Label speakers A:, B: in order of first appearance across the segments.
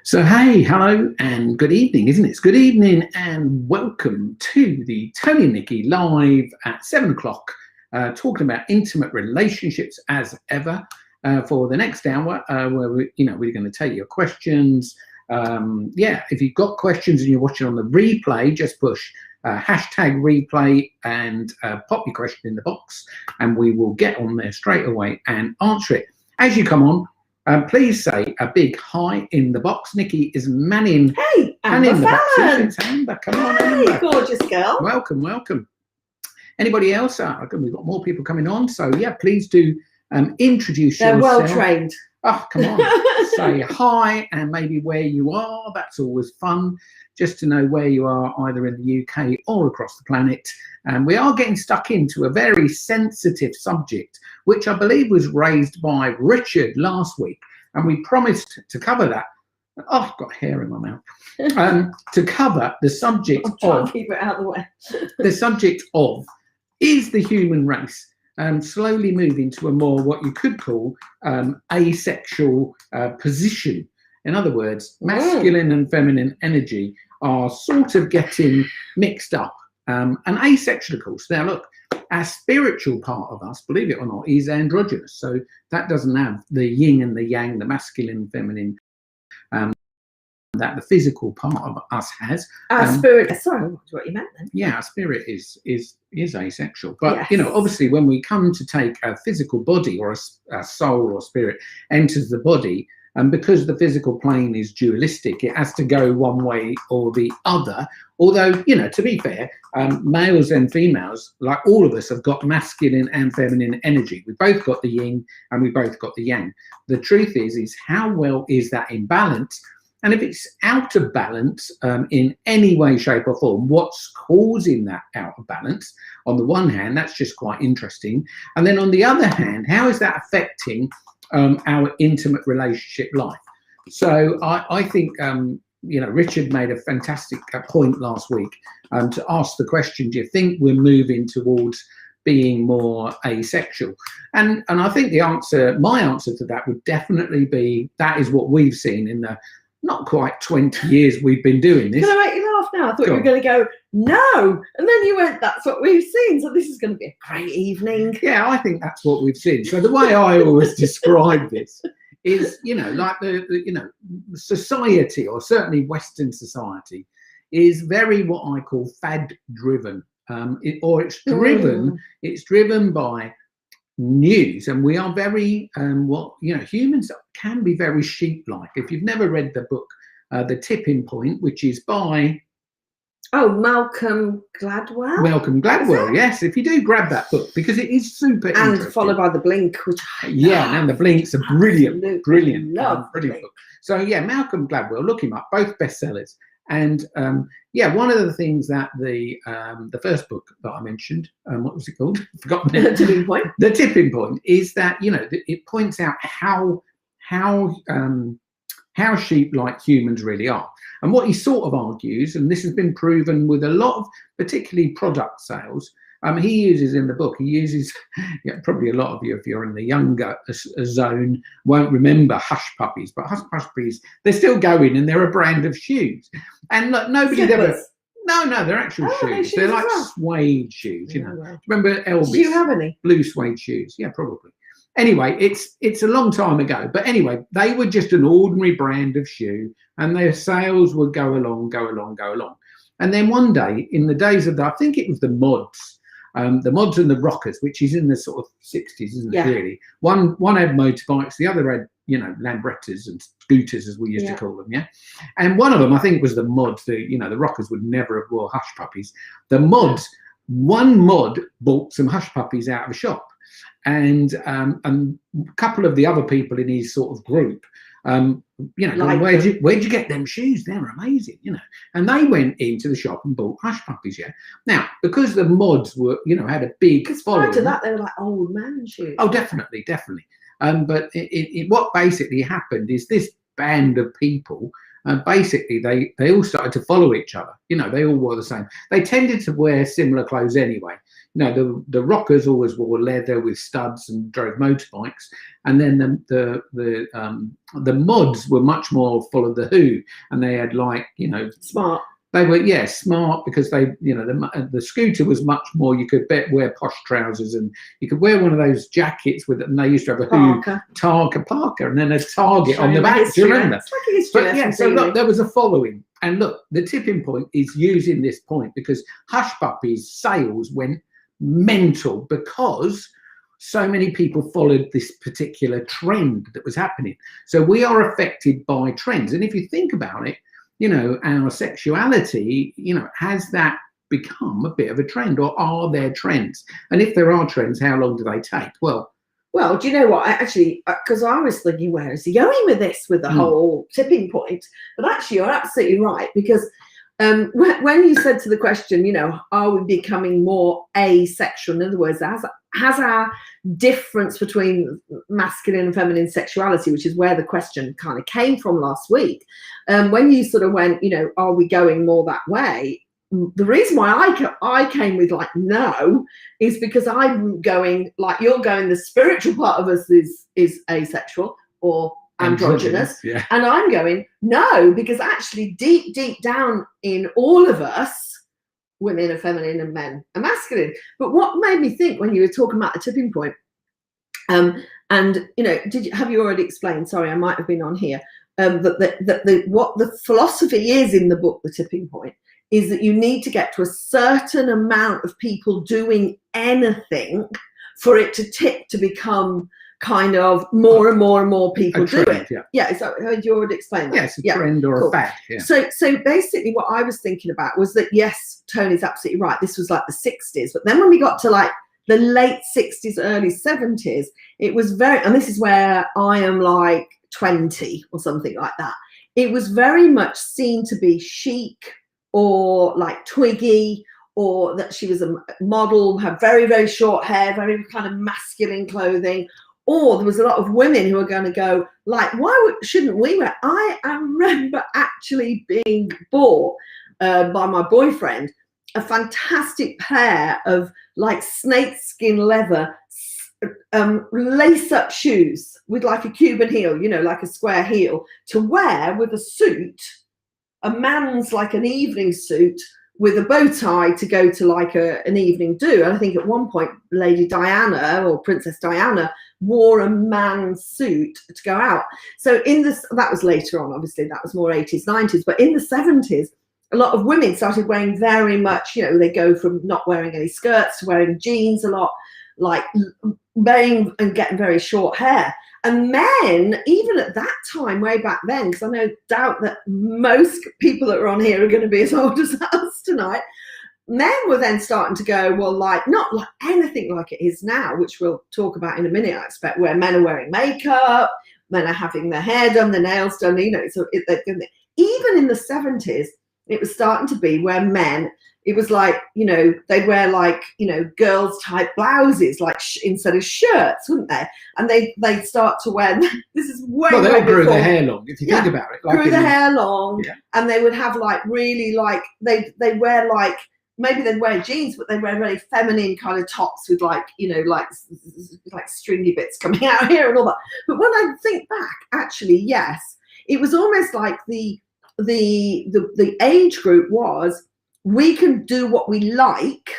A: So, hey, hello, and good evening, isn't it? It's good evening, and welcome to the Tony and Nicki live at 7 o'clock, talking about intimate relationships as ever for the next hour, where we're going to take your questions. If you've got questions and you're watching on the replay, just push hashtag replay and pop your question in the box, and we will get on there straight away and answer it. As you come on, please say a big hi in the box. Nicki is manning.
B: Hey, Amber Fallon.
A: It's Amber. Come on,
B: Hey,
A: Amber.
B: gorgeous girl.
A: Welcome. Anybody else? We've got more people coming on. So, yeah, please do introduce yourself.
B: They're well trained.
A: Oh, come on. Say hi and maybe where you are. That's always fun, just to know where you are, either in the UK or across the planet. And we are getting stuck into a very sensitive subject, which I believe was raised by Richard last week. And we promised to cover that. Oh, I've got hair in my mouth. To cover the subject of,
B: keep it out of the way.
A: the subject of, is the human race slowly moving to a more what you could call asexual position. In other words, masculine and feminine energy are sort of getting mixed up. And asexual, of course. Now, look, our spiritual part of us, believe it or not, is androgynous. So that doesn't have the yin and the yang, the masculine and feminine, that the physical part of us has.
B: Our spirit, sorry, that's what you meant then.
A: Yeah, our spirit is asexual. But,
B: Yes.
A: you know, obviously when we come to take a physical body or a soul or spirit enters the body, and because the physical plane is dualistic, it has to go one way or the other. Although, you know, to be fair, males and females, like all of us, have got masculine and feminine energy. We've both got the yin and we've both got the yang. The truth is how well is that in balance? And if it's out of balance in any way, shape or form, what's causing that out of balance? On the one hand, that's just quite interesting. And then on the other hand, how is that affecting our intimate relationship life? So I think, Richard made a fantastic point last week to ask the question, do you think we're moving towards being more asexual? And I think my answer to that would definitely be, that is what we've seen in the not quite 20 years we've been doing this.
B: Can I make you laugh now? I thought you were going to go, no. And then you went, that's what we've seen. So this is going to be a great evening.
A: Yeah, I think that's what we've seen. So the way I always describe this is, like the society, or certainly Western society, is very what I call fad driven. It's driven by news, and we are very humans can be very sheep-like. If you've never read the book The Tipping Point, which is by
B: Malcolm Gladwell.
A: Yes, if you do, grab that book, because it is super interesting.
B: And followed by The Blink, which
A: and The Blink's a brilliant
B: brilliant
A: book. So yeah, Malcolm Gladwell, look him up, both bestsellers. And one of the things that the first book that I mentioned, what was it called? Forgotten it.
B: The Tipping Point.
A: The Tipping Point is that, it points out how sheep-like humans really are. And what he sort of argues, and this has been proven with a lot of particularly product sales, he uses in the book, probably a lot of you, if you're in the younger zone, won't remember Hush Puppies, but Hush Puppies, they're still going, and they're a brand of shoes. And look, nobody's ever... No, they're actual shoes. They're like suede shoes, Remember Elvis?
B: Do you have any?
A: Blue suede shoes. Yeah, probably. Anyway, it's a long time ago. But anyway, they were just an ordinary brand of shoe, and their sales would go along. And then one day, in the days of I think it was the mods, and the rockers, which is in the sort of 60s, isn't it, really? One had motorbikes, the other had, Lambrettas and scooters, as we used to call them, And one of them, I think, was the mods. The rockers would never have wore Hush Puppies. The mods, one mod bought some Hush Puppies out of a shop. And a couple of the other people in his sort of group, where'd you get them shoes? They're amazing, And they went into the shop and bought Hush Puppies, Now, because the mods were, had a big following.
B: Prior to that, they were like old man shoes.
A: Oh, definitely. But what basically happened is this band of people basically they all started to follow each other. You know, they all wore the same. They tended to wear similar clothes anyway. You know, the rockers always wore leather with studs and drove motorbikes, and then the mods were much more full of the Who, and they had, like, you know,
B: smart.
A: They were, smart, because they, you know, the scooter was much more, you could wear posh trousers, and you could wear one of those jackets with, and they used to have a Parker, and then a target on the back. Do you remember?
B: It's like a history lesson,
A: yeah, so look, there was a following. And look, the tipping point is using this point, because Hush Puppies sales went mental because so many people followed this particular trend that was happening. So we are affected by trends. And if you think about it, you know, our sexuality, you know, has that become a bit of a trend, or are there trends? And if there are trends, how long do they take? Well,
B: do you know what? Actually, because I was thinking, where is he going with this, with the whole tipping point? But actually, you're absolutely right, because when you said to the question, you know, are we becoming more asexual? In other words, has our difference between masculine and feminine sexuality, which is where the question kind of came from last week, when you sort of went, you know, are we going more that way? The reason why I came with like no is because I'm going, like you're going, the spiritual part of us is asexual or androgynous,
A: yeah.
B: And I'm going no, because actually deep down in all of us, women are feminine and men are masculine. But what made me think when you were talking about the tipping point, and you know, have you already explained? Sorry, I might have been on here. That what the philosophy is in the book, The Tipping Point, is that you need to get to a certain amount of people doing anything for it to tip, to become kind of more and more and more people do it. Yeah. So you already explained that.
A: Yes, a trend or a fad. Yeah.
B: So basically what I was thinking about was that, yes, Tony's absolutely right. This was like the 60s. But then when we got to like the late 60s, early 70s, it was very, and this is where I am like 20 or something like that. It was very much seen to be chic, or like Twiggy, or that she was a model, had very, very short hair, very kind of masculine clothing. Or there was a lot of women who are going to go, like, why shouldn't we wear? I remember actually being bought by my boyfriend a fantastic pair of like snakeskin leather lace-up shoes with like a Cuban heel, you know, like a square heel, to wear with a suit, a man's like an evening suit with a bow tie, to go to like an evening do. And I think at one point Lady Diana, or Princess Diana, wore a man's suit to go out. So that was later on, obviously, that was more 80s, 90s. But in the 70s, a lot of women started wearing very much, you know, they go from not wearing any skirts to wearing jeans a lot, like wearing and getting very short hair. And men, even at that time, way back then, because I no doubt that most people that are on here are going to be as old as us tonight, men were then starting to go, well, like, not like anything like it is now, which we'll talk about in a minute, I expect, where men are wearing makeup, men are having their hair done, their nails done, you know. So even in the 70s, it was starting to be where men, it was like, you know, they'd wear like, you know, girls type blouses, like instead of shirts, wouldn't they? And they'd start to wear, this is way,
A: well, they all grew
B: before,
A: their hair long, if you think about it. Like
B: grew their hair long,
A: yeah. And
B: they would have like really like, they wear like, maybe they'd wear jeans, but they'd wear really feminine kind of tops with like, you know, like stringy bits coming out here and all that. But when I think back, actually, yes, it was almost like the age group was, we can do what we like,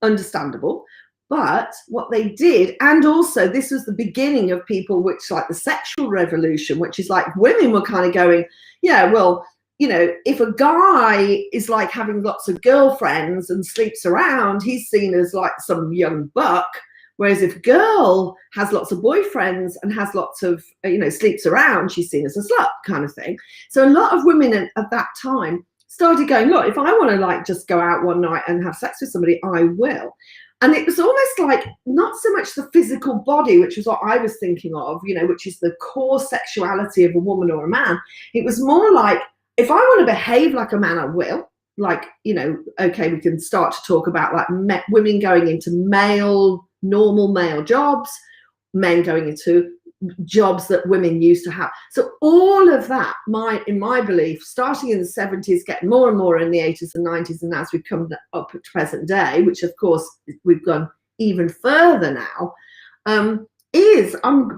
B: understandable, but what they did, and also this was the beginning of people, which like the sexual revolution, which is like women were kind of going, yeah, well, you know, if a guy is like having lots of girlfriends and sleeps around, he's seen as like some young buck. Whereas if a girl has lots of boyfriends and has lots of, you know, sleeps around, she's seen as a slut kind of thing. So a lot of women at that time started going, look, if I want to like just go out one night and have sex with somebody, I will. And it was almost like not so much the physical body, which was what I was thinking of, you know, which is the core sexuality of a woman or a man. It was more like, if I want to behave like a man, I will. Like, you know, okay, we can start to talk about like women going into normal male jobs, men going into jobs that women used to have. So all of that, in my belief, starting in the 70s, getting more and more in the 80s and 90s, and as we've come up to present day, which of course we've gone even further now, I'm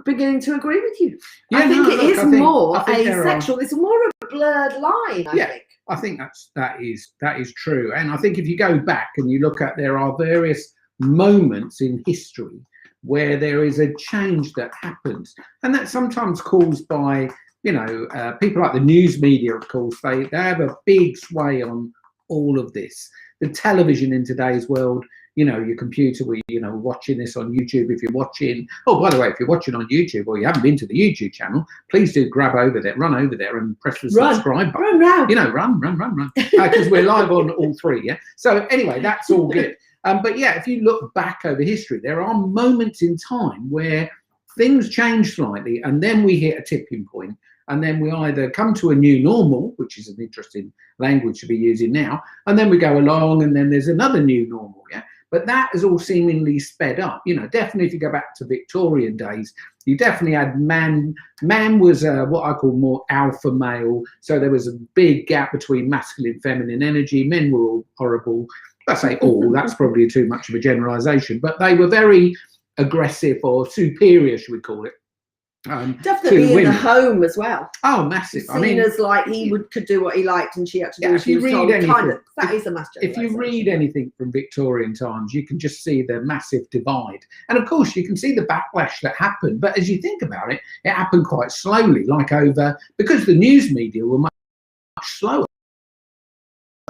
B: beginning to agree with you. I think it is more asexual. It's more of a blurred line, I think.
A: I think that is true. And I think if you go back and you look at, there are various moments in history where there is a change that happens, and that's sometimes caused by, people like the news media, of course. They have a big sway on all of this. The television in today's world, your computer, where watching this on YouTube. If you're watching, by the way, if you're watching on YouTube or you haven't been to the YouTube channel, please do run over there and press the subscribe button. Run, because we're live on all three. Yeah. So anyway, that's all good. But yeah, if you look back over history, there are moments in time where things change slightly, and then we hit a tipping point, and then we either come to a new normal, which is an interesting language to be using now, and then we go along, and then there's another new normal. Yeah. But that has all seemingly sped up. Definitely if you go back to Victorian days, you definitely had man was what I call more alpha male. So there was a big gap between masculine, feminine energy. Men were all horrible. I say all, that's probably too much of a generalization, but they were very aggressive or superior, should we call it.
B: Definitely in the home as well.
A: Oh, massive.
B: Seen as like he could do what he liked and she had to do what she was told. That is a massive.
A: If you read anything from Victorian times, you can just see the massive divide. And of course, you can see the backlash that happened. But as you think about it, it happened quite slowly, because the news media were much slower.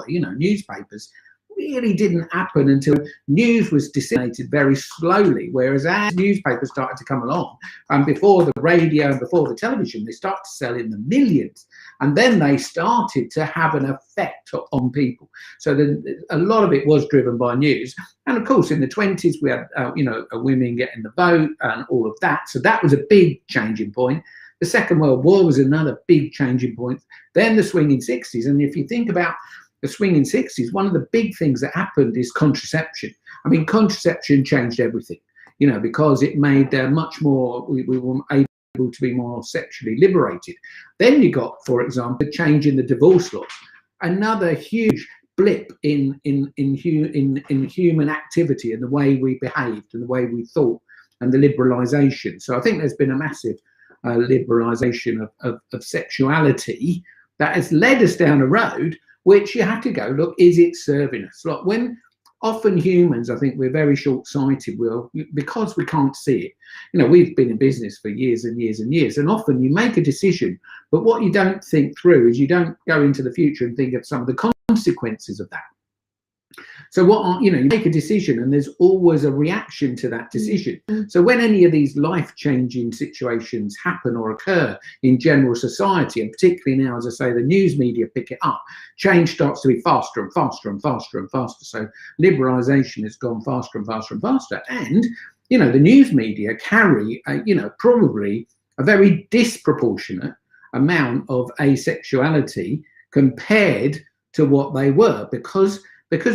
A: Newspapers really didn't happen until news was disseminated very slowly, whereas as newspapers started to come along, and before the radio and before the television, they started to sell in the millions, and then they started to have an effect on people. So a lot of it was driven by news. And of course in the 20s we had women getting the vote and all of that, so that was a big changing point. The Second World War was another big changing point. Then the swinging 60s, and if you think about the swinging 60s, one of the big things that happened is contraception. I mean, contraception changed everything, because it made much more, we were able to be more sexually liberated. Then you got, for example, a change in the divorce laws, another huge blip in human activity and the way we behaved and the way we thought, and the liberalisation. So I think there's been a massive liberalisation of sexuality that has led us down a road which you have to go, look, is it serving us? Like, when often humans, I think we're very short-sighted, because we can't see it. We've been in business for years and years and years, and often you make a decision, but what you don't think through is you don't go into the future and think of some of the consequences of that. So you make a decision, and there's always a reaction to that decision. So when any of these life-changing situations happen or occur in general society, and particularly now, as I say, the news media pick it up, change starts to be faster and faster and faster and faster. So liberalisation has gone faster and faster and faster. And, the news media carry, probably a very disproportionate amount of asexuality compared to what they were, because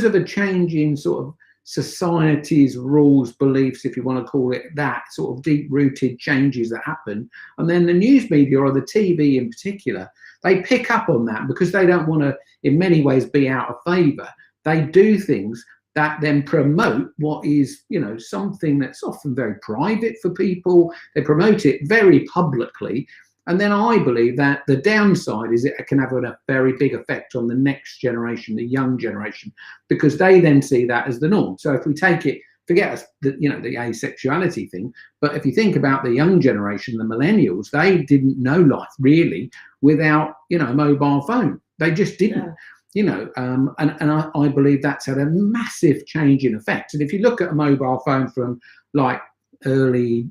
A: of a change in sort of society's rules, beliefs, if you want to call it that, sort of deep-rooted changes that happen. And then the news media, or the TV in particular, they pick up on that because they don't want to, in many ways, be out of favour. They do things that then promote what is, something that's often very private for people. They promote it very publicly. And then I believe that the downside is it can have a very big effect on the next generation, the young generation, because they then see that as the norm. So if we take it, forget the asexuality thing, but if you think about the young generation, the millennials, they didn't know life really without, a mobile phone. They just didn't. And I believe that's had a massive change in effect. And if you look at a mobile phone from like early,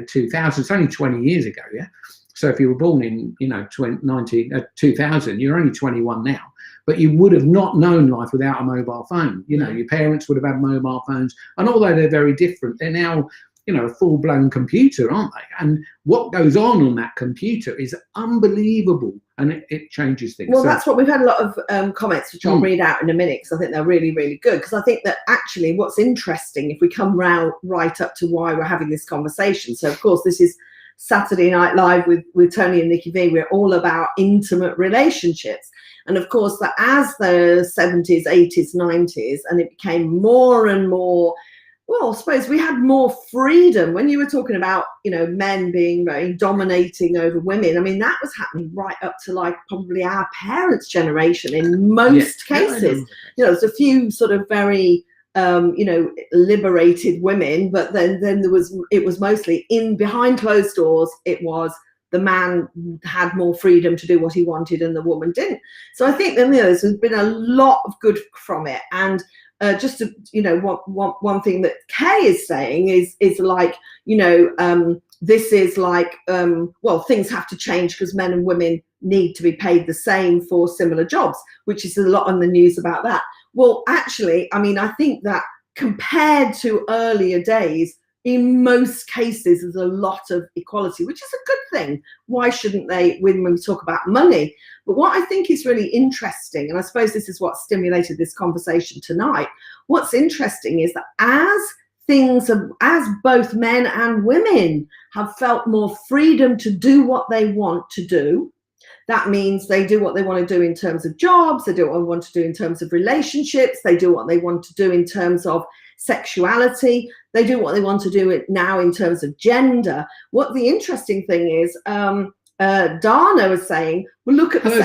A: 2000, it's only 20 years ago, yeah. So if you were born in, 2000, you're only 21 now, but you would have not known life without a mobile phone. Your parents would have had mobile phones, and although they're very different, they're now, a full-blown computer, aren't they? And what goes on that computer is unbelievable, and it changes things.
B: Well, that's what we've had a lot of comments, which I'll read out in a minute, because I think they're really, really good. Because I think that actually what's interesting, if we come right up to why we're having this conversation. So, of course, this is Saturday Night Live with Tony and Nicki V, we're all about intimate relationships. And of course, that as the 70s, 80s, 90s, and it became more and more, well, I suppose we had more freedom. When you were talking about, you know, men being very dominating over women, I mean, that was happening right up to like probably our parents' generation in most cases. You know, there's a few sort of very, you know, liberated women, but then it was mostly in behind closed doors. It was the man had more freedom to do what he wanted and the woman didn't. So I think that there's been a lot of good from it. And just to, you know, one thing that Kay is saying is like, you know, this is like, well, things have to change because men and women need to be paid the same for similar jobs, which is a lot on the news about that. Well, actually, I mean, I think that compared to earlier days, in most cases, there's a lot of equality, which is a good thing. Why shouldn't they, when we talk about money? But what I think is really interesting, and I suppose this is what stimulated this conversation tonight, what's interesting is that as both men and women have felt more freedom to do what they want to do, that means they do what they want to do in terms of jobs, they do what they want to do in terms of relationships, they do what they want to do in terms of sexuality, they do what they want to do it now in terms of gender. What the interesting thing is, Dana was saying, well, look at the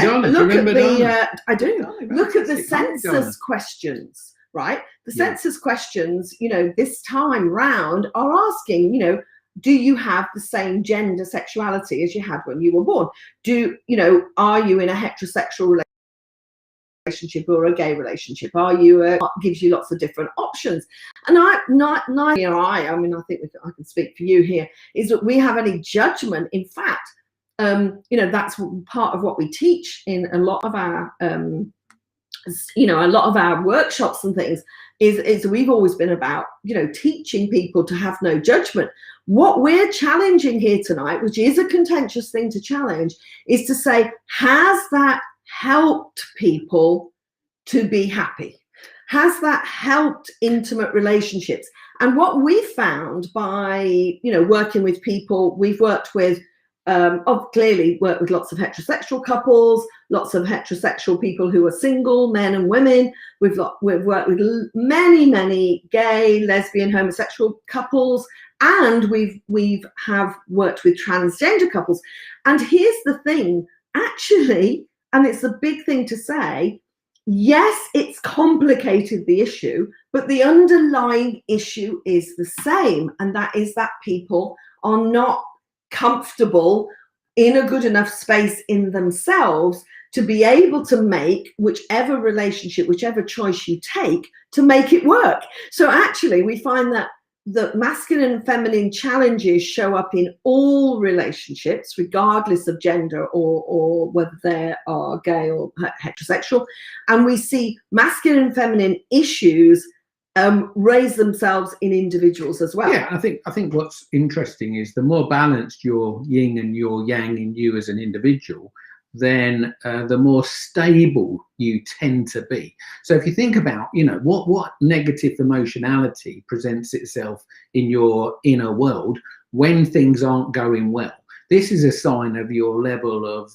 B: census questions, right? The census questions, you know, this time round are asking, you know, do you have the same gender sexuality as you had when you were born? Do you know, are you in a heterosexual relationship or a gay relationship? Are you gives you lots of different options. And I mean, I think I can speak for you here, is that we have any judgment. In fact, you know, that's part of what we teach in a lot of our you know, a lot of our workshops and things is we've always been about, you know, teaching people to have no judgment. What we're challenging here tonight, which is a contentious thing to challenge, is to say, has that helped people to be happy? Has that helped intimate relationships? And what we found by, you know, working with people, we've worked with, clearly worked with lots of heterosexual couples, lots of heterosexual people who are single, men and women. We've worked with many gay, lesbian, homosexual couples, and we've worked with transgender couples. And here's the thing, actually, and it's a big thing to say, yes, it's complicated, the issue, but the underlying issue is the same, and that is that people are not comfortable in a good enough space in themselves to be able to make whichever relationship, whichever choice you take, to make it work. So actually we find that the masculine and feminine challenges show up in all relationships, regardless of gender or whether they are gay or heterosexual. And we see masculine and feminine issues raise themselves in individuals as well.
A: Yeah, I think what's interesting is the more balanced your yin and your yang in you as an individual, then the more stable you tend to be. So if you think about, you know, what negative emotionality presents itself in your inner world when things aren't going well, this is a sign of your level of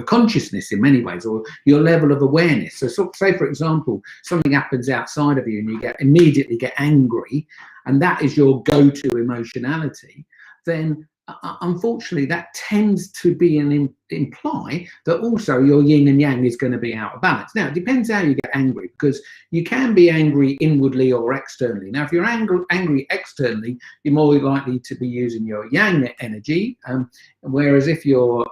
A: consciousness in many ways, or your level of awareness. So say, for example, something happens outside of you and you immediately get angry, and that is your go-to emotionality, then unfortunately that tends to be imply that also your yin and yang is going to be out of balance. Now, it depends how you get angry, because you can be angry inwardly or externally. Now, if you're angry externally, you're more likely to be using your yang energy, whereas if you're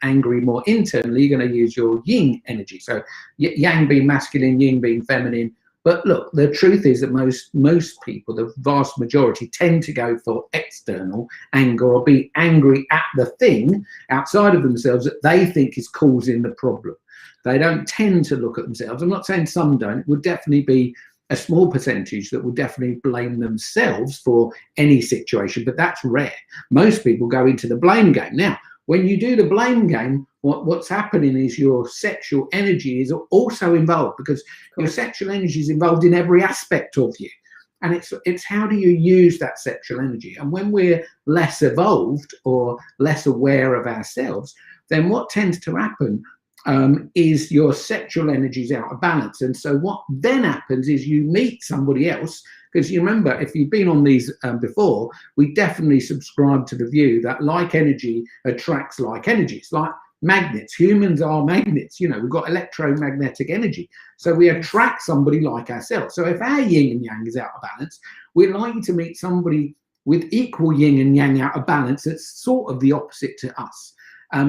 A: angry more internally, you're going to use your yin energy. So yang being masculine, yin being feminine. But look, the truth is that most people, the vast majority, tend to go for external anger, or be angry at the thing outside of themselves that they think is causing the problem. They don't tend to look at themselves. I'm not saying some don't. It would definitely be a small percentage that would definitely blame themselves for any situation, but that's rare. Most people go into the blame game. Now, when you do the blame game, what's happening is your sexual energy is also involved, because your sexual energy is involved in every aspect of you. And it's how do you use that sexual energy? And when we're less evolved or less aware of ourselves, then what tends to happen is your sexual energy is out of balance. And so what then happens is you meet somebody else, because you remember, if you've been on these before, we definitely subscribe to the view that like energy attracts like energy. It's like magnets. Humans are magnets. You know, we've got electromagnetic energy. So we attract somebody like ourselves. So if our yin and yang is out of balance, we're likely to meet somebody with equal yin and yang out of balance that's sort of the opposite to us.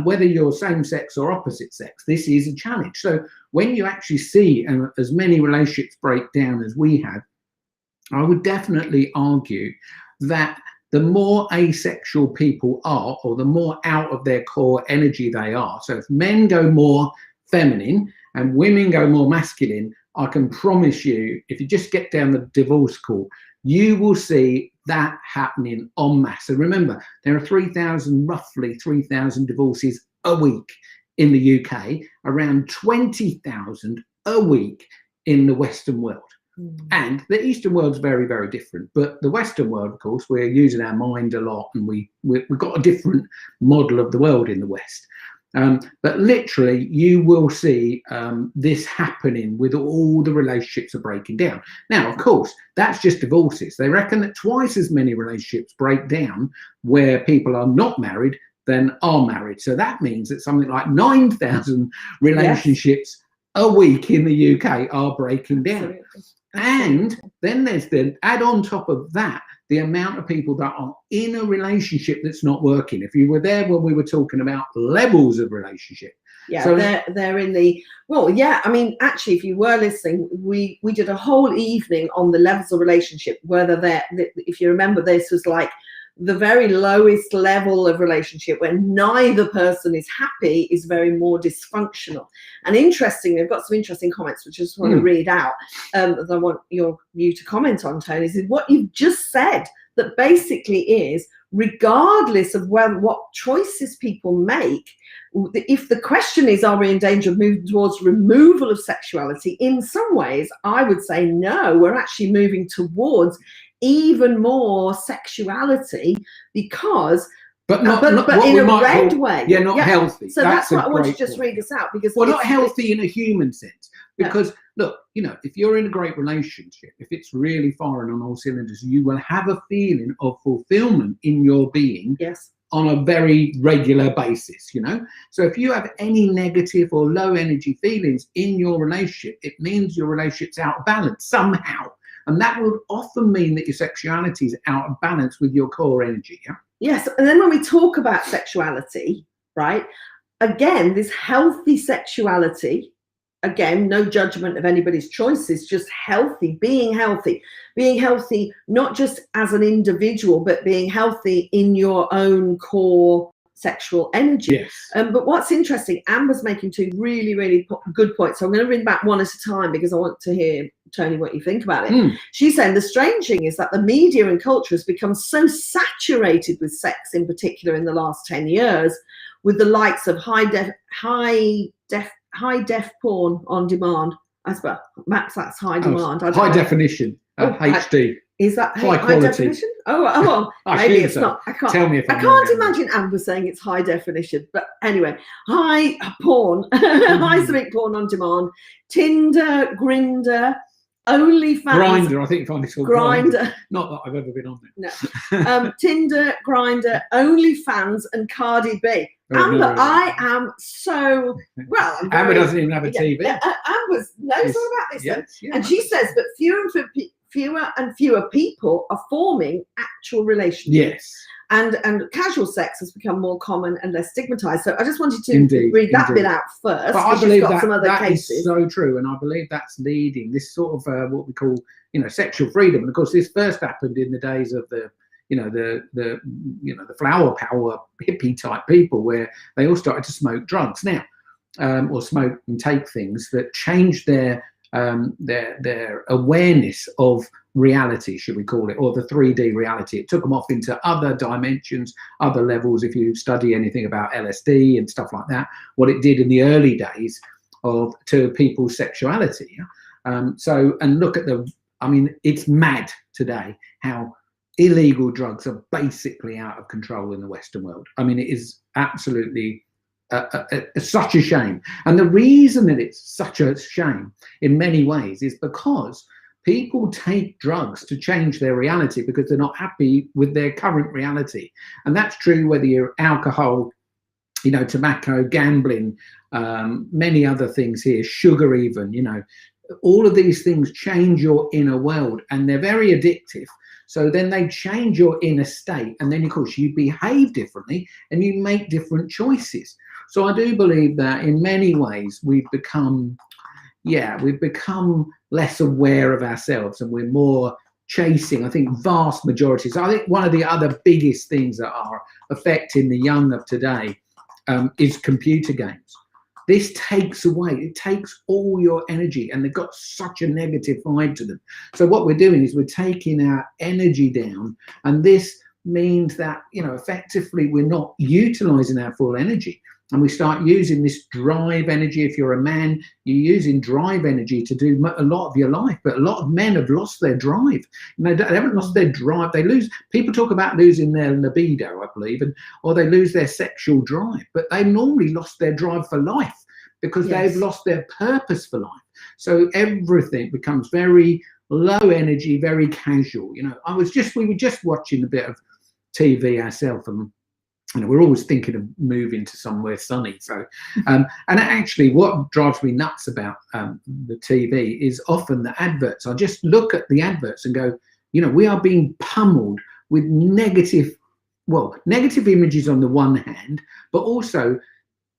A: Whether you're same sex or opposite sex, this is a challenge. So when you actually see as many relationships break down as we have, I would definitely argue that the more asexual people are, or the more out of their core energy they are. So if men go more feminine and women go more masculine, I can promise you, if you just get down the divorce court, you will see that happening en masse. And remember, there are roughly 3,000 divorces a week in the UK, around 20,000 a week in the Western world. And the Eastern world's very, very different. But the Western world, of course, we're using our mind a lot, and we've got a different model of the world in the West. But literally, you will see this happening with all the relationships are breaking down. Now, of course, that's just divorces. They reckon that twice as many relationships break down where people are not married than are married. So that means that something like 9,000 relationships a week in the UK are breaking down. And then there's add on top of that, the amount of people that are in a relationship that's not working. If you were there when we were talking about levels of relationship.
B: Yeah, so they're in the, well, yeah, I mean, actually, if you were listening, we did a whole evening on the levels of relationship, whether if you remember, this was like the very lowest level of relationship when neither person is happy is very more dysfunctional. And interestingly, I've got some interesting comments which I just want to read out that I want you to comment on, Tony. Is what you've just said, that basically is, regardless of what choices people make, if the question is, are we in danger of moving towards removal of sexuality? In some ways, I would say no, we're actually moving towards even more sexuality, because but in a red way.
A: Yeah, not healthy.
B: So that's what I want to just read this out, because
A: not healthy in a human sense. Because look, you know, if you're in a great relationship, if it's really firing on all cylinders, you will have a feeling of fulfillment in your being.
B: Yes.
A: On a very regular basis, you know. So if you have any negative or low energy feelings in your relationship, it means your relationship's out of balance somehow. And that would often mean that your sexuality is out of balance with your core energy. Yeah?
B: Yes. And then when we talk about sexuality, right, again, this healthy sexuality, again, no judgment of anybody's choices, just healthy, being healthy, not just as an individual, but being healthy in your own core sexual energy.
A: Yes.
B: But what's interesting, Amber's making two really, really good points. So I'm going to read back one at a time, because I want to hear, Tony, what you think about it. She's saying the strange thing is that the media and culture has become so saturated with sex, in particular in the last 10 years, with the likes of high def porn on demand. I suppose perhaps that's high demand.
A: High definition, HD.
B: Is that
A: high
B: high
A: quality
B: definition? Oh, maybe it's not. I can't
A: tell me if
B: I can't imagine Amber saying it's high definition. But anyway, high porn, high sweet porn on demand, Tinder, Grindr, OnlyFans.
A: Grindr, I think you find it's called
B: Grindr.
A: Not that I've ever been on there.
B: No. Tinder, Grindr, OnlyFans, and Cardi B. Amber, I am so well.
A: Amber doesn't even have a TV.
B: Amber knows all about this, and she says that fewer and fewer people are forming actual relationships.
A: Yes.
B: And casual sex has become more common and less stigmatized. So I just wanted to read that bit out first.
A: But I believe
B: got some other cases.
A: Is so true, and I believe that's leading this sort of what we call, you know, sexual freedom. And of course, this first happened in the days of the flower power hippie type people, where they all started to smoke drugs now, or smoke and take things that changed their awareness of reality, should we call it, or the 3D reality. It took them off into other dimensions, other levels. If you study anything about LSD and stuff like that, what it did in the early days to people's sexuality. And look at I mean, it's mad today how illegal drugs are basically out of control in the Western world. I mean, it is absolutely such a shame. And the reason that it's such a shame in many ways is because people take drugs to change their reality because they're not happy with their current reality. And that's true whether you're alcohol, you know, tobacco, gambling, many other things here, sugar even, you know, all of these things change your inner world and they're very addictive. So then they change your inner state, and then of course you behave differently and you make different choices. So I do believe that in many ways we've become less aware of ourselves and we're more chasing, I think, vast majorities. I think one of the other biggest things that are affecting the young of today is computer games. This takes away, it takes all your energy, and they've got such a negative vibe to them. So what we're doing is we're taking our energy down, and this means that, you know, effectively we're not utilizing our full energy. And we start using this drive energy. If you're a man, you're using drive energy to do a lot of your life. But a lot of men have lost their drive. They haven't lost their drive. They lose. People talk about losing their libido, I believe, or they lose their sexual drive. But they normally lost their drive for life because they've lost their purpose for life. So everything becomes very low energy, very casual. You know, we were just watching a bit of TV ourselves, and you know, we're always thinking of moving to somewhere sunny. So, and actually what drives me nuts about the TV is often the adverts. I just look at the adverts and go, you know, we are being pummeled with negative images on the one hand, but also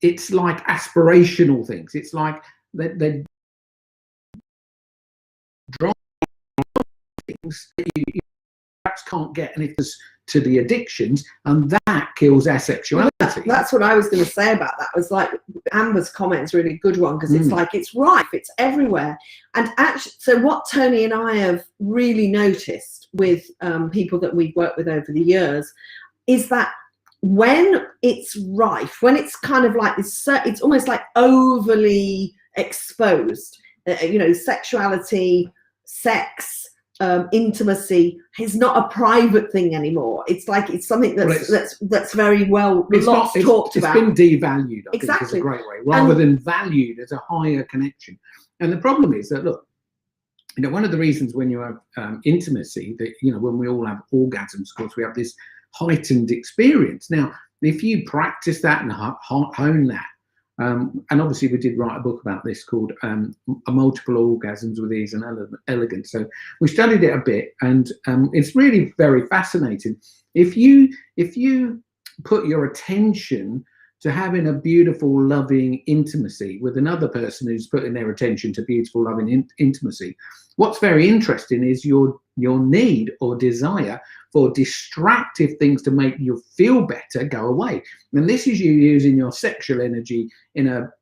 A: it's like aspirational things. It's like they're driving things that you perhaps can't get, and it's to the addictions, and that kills asexuality.
B: That's what I was going to say about that. It was like Amber's comment's really a good one, because it's like it's rife, it's everywhere. And actually, so what Tony and I have really noticed with people that we've worked with over the years is that when it's rife, when it's kind of like it's almost like overly exposed, you know, sexuality, sex, intimacy is not a private thing anymore. It's like it's something that's very well talked about.
A: It's been devalued, I think, is a great way, rather than valued as a higher connection. And the problem is that, look, you know, one of the reasons when you have intimacy, that, you know, when we all have orgasms, of course, we have this heightened experience. Now, if you practice that and hone that, and obviously we did write a book about this called Multiple Orgasms with Ease and Elegance. So we studied it a bit, and it's really very fascinating. If you put your attention to having a beautiful, loving intimacy with another person who's putting their attention to beautiful, loving intimacy, what's very interesting is your need or desire for distractive things to make you feel better go away. And this is you using your sexual energy in a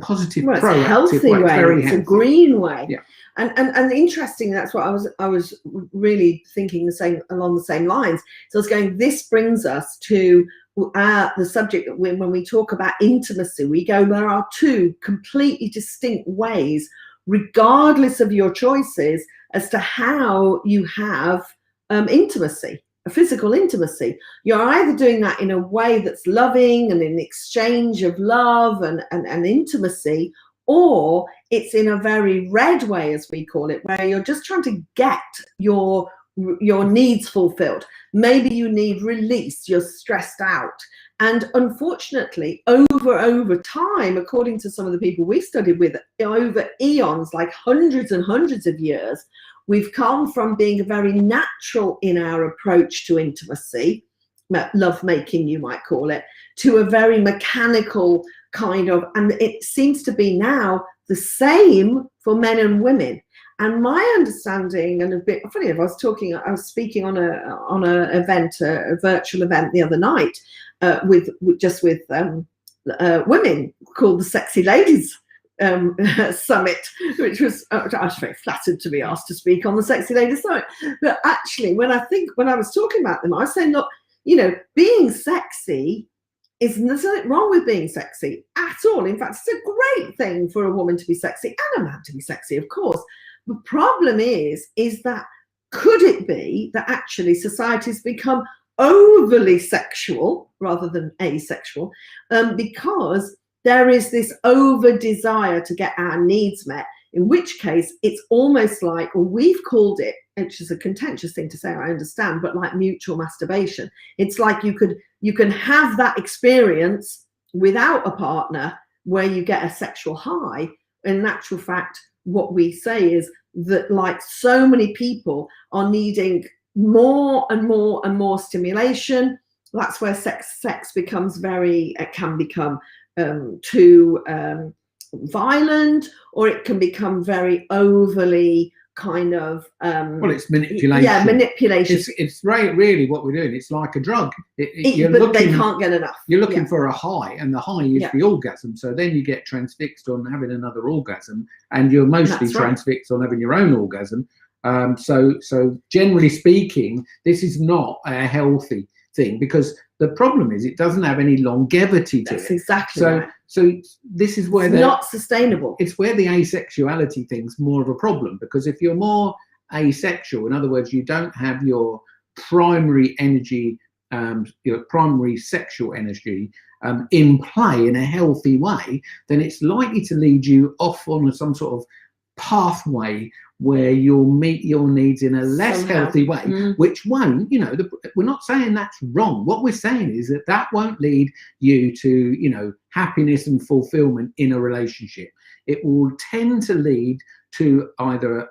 A: positive, proactive,
B: healthy way.
A: Very
B: it's
A: healthy.
B: A green way.
A: Yeah.
B: And interesting, that's what I was really thinking along the same lines. So I was going, this brings us to the subject that when we talk about intimacy, we go, there are two completely distinct ways, regardless of your choices, as to how you have intimacy, a physical intimacy. You're either doing that in a way that's loving and in exchange of love and intimacy, or it's in a very red way, as we call it, where you're just trying to get your needs fulfilled. Maybe you need release, you're stressed out. And unfortunately, over time, according to some of the people we studied with, over eons, like hundreds and hundreds of years, we've come from being very natural in our approach to intimacy, love making, you might call it, to a very mechanical kind of, and it seems to be now the same for men and women. And my understanding, and a bit funny, I was speaking on a event, a virtual event the other night, with women, called the Sexy Ladies Summit, which was I was very flattered to be asked to speak on the Sexy Ladies Summit. But actually, when I was talking about them, I was saying, look, you know, being sexy, there's nothing wrong with being sexy at all. In fact, it's a great thing for a woman to be sexy and a man to be sexy, of course. The problem is that could it be that actually society's become overly sexual rather than asexual, because there is this over desire to get our needs met, in which case it's almost like, or we've called it, which is a contentious thing to say, I understand, but like mutual masturbation. It's like you can have that experience without a partner where you get a sexual high. In actual fact, what we say is that, like, so many people are needing more and more and more stimulation. That's where sex becomes very, it can become too violent, or it can become very overly kind of
A: well, it's manipulation.
B: Yeah, manipulation.
A: It's really what we're doing. It's like a drug.
B: But they can't get enough.
A: You're looking for a high, and the high is the orgasm. So then you get transfixed on having another orgasm, and you're mostly transfixed on having your own orgasm. So generally speaking, this is not a healthy thing, because the problem is it doesn't have any longevity to it.
B: That's exactly right.
A: So this is where
B: it's not sustainable. It's
A: where the asexuality thing's more of a problem, because if you're more asexual, in other words, you don't have your primary energy, your primary sexual energy in play in a healthy way, then it's likely to lead you off on some sort of pathway where you'll meet your needs in a less healthy way, which won't, we're not saying that's wrong. What we're saying is that won't lead you to, happiness and fulfillment in a relationship. It will tend to lead to either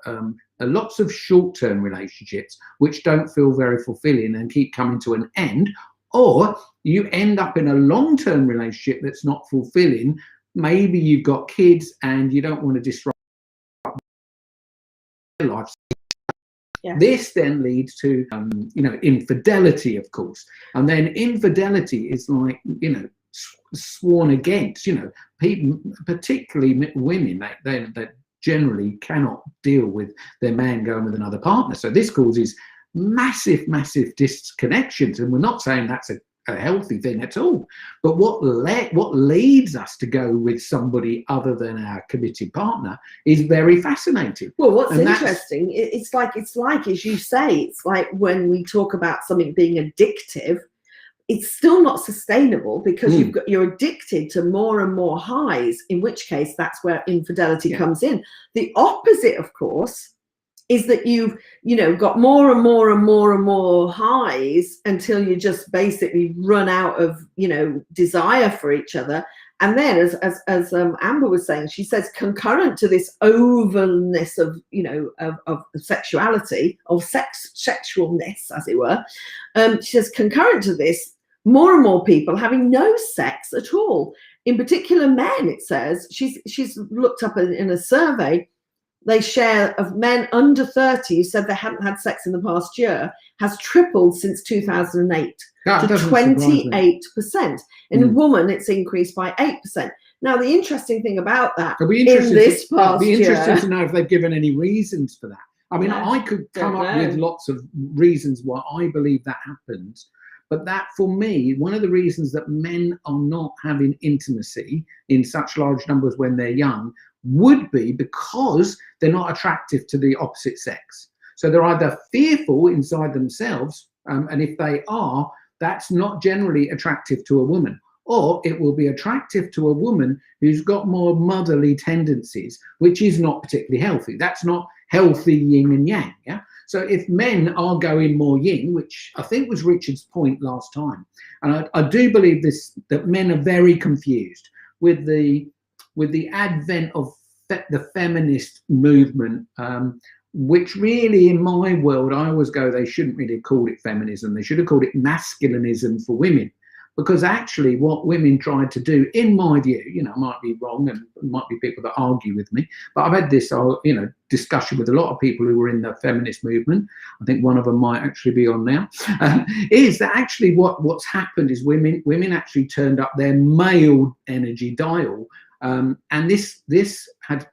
A: lots of short-term relationships which don't feel very fulfilling and keep coming to an end, or you end up in a long-term relationship that's not fulfilling. Maybe you've got kids and you don't want to disrupt life.
B: Yeah.
A: This then leads to infidelity, of course, and then infidelity is like sworn against. People, particularly women, they generally cannot deal with their man going with another partner. So this causes massive disconnections, and we're not saying that's a healthy thing at all. But what leads us to go with somebody other than our committed partner is very fascinating.
B: Well, what's interesting, it's like as you say, it's like when we talk about something being addictive, it's still not sustainable, because you're addicted to more and more highs, in which case that's where infidelity comes in. The opposite, of course, is that you've got more and more and more and more highs until you just basically run out of desire for each other. And then as Amber was saying, she says concurrent to this overness of of sexuality, of sexualness, as it were, she says concurrent to this, more and more people having no sex at all. In particular, men, it says, she's looked up in a survey. They share of men under 30 who said they hadn't had sex in the past year has tripled since 2008 to 28%. In a woman, it's increased by 8%. Now, the interesting thing about that in this past year... It'll be interesting to
A: know if they've given any reasons for that. I mean, I could come up with lots of reasons why I believe that happens. But that, for me, one of the reasons that men are not having intimacy in such large numbers when they're young would be because they're not attractive to the opposite sex. So they're either fearful inside themselves, and if they are, that's not generally attractive to a woman, or it will be attractive to a woman who's got more motherly tendencies, which is not particularly healthy. That's not healthy yin and yang. Yeah. So if men are going more yin, which I think was Richard's point last time, and I do believe that men are very confused with the advent of the feminist movement, which really, in my world, I always go, they shouldn't really have called it feminism. They should have called it masculinism for women, because actually what women tried to do, in my view, I might be wrong, and there might be people that argue with me, but I've had this, discussion with a lot of people who were in the feminist movement. I think one of them might actually be on now. Is that actually what's happened is women actually turned up their male energy dial. And this had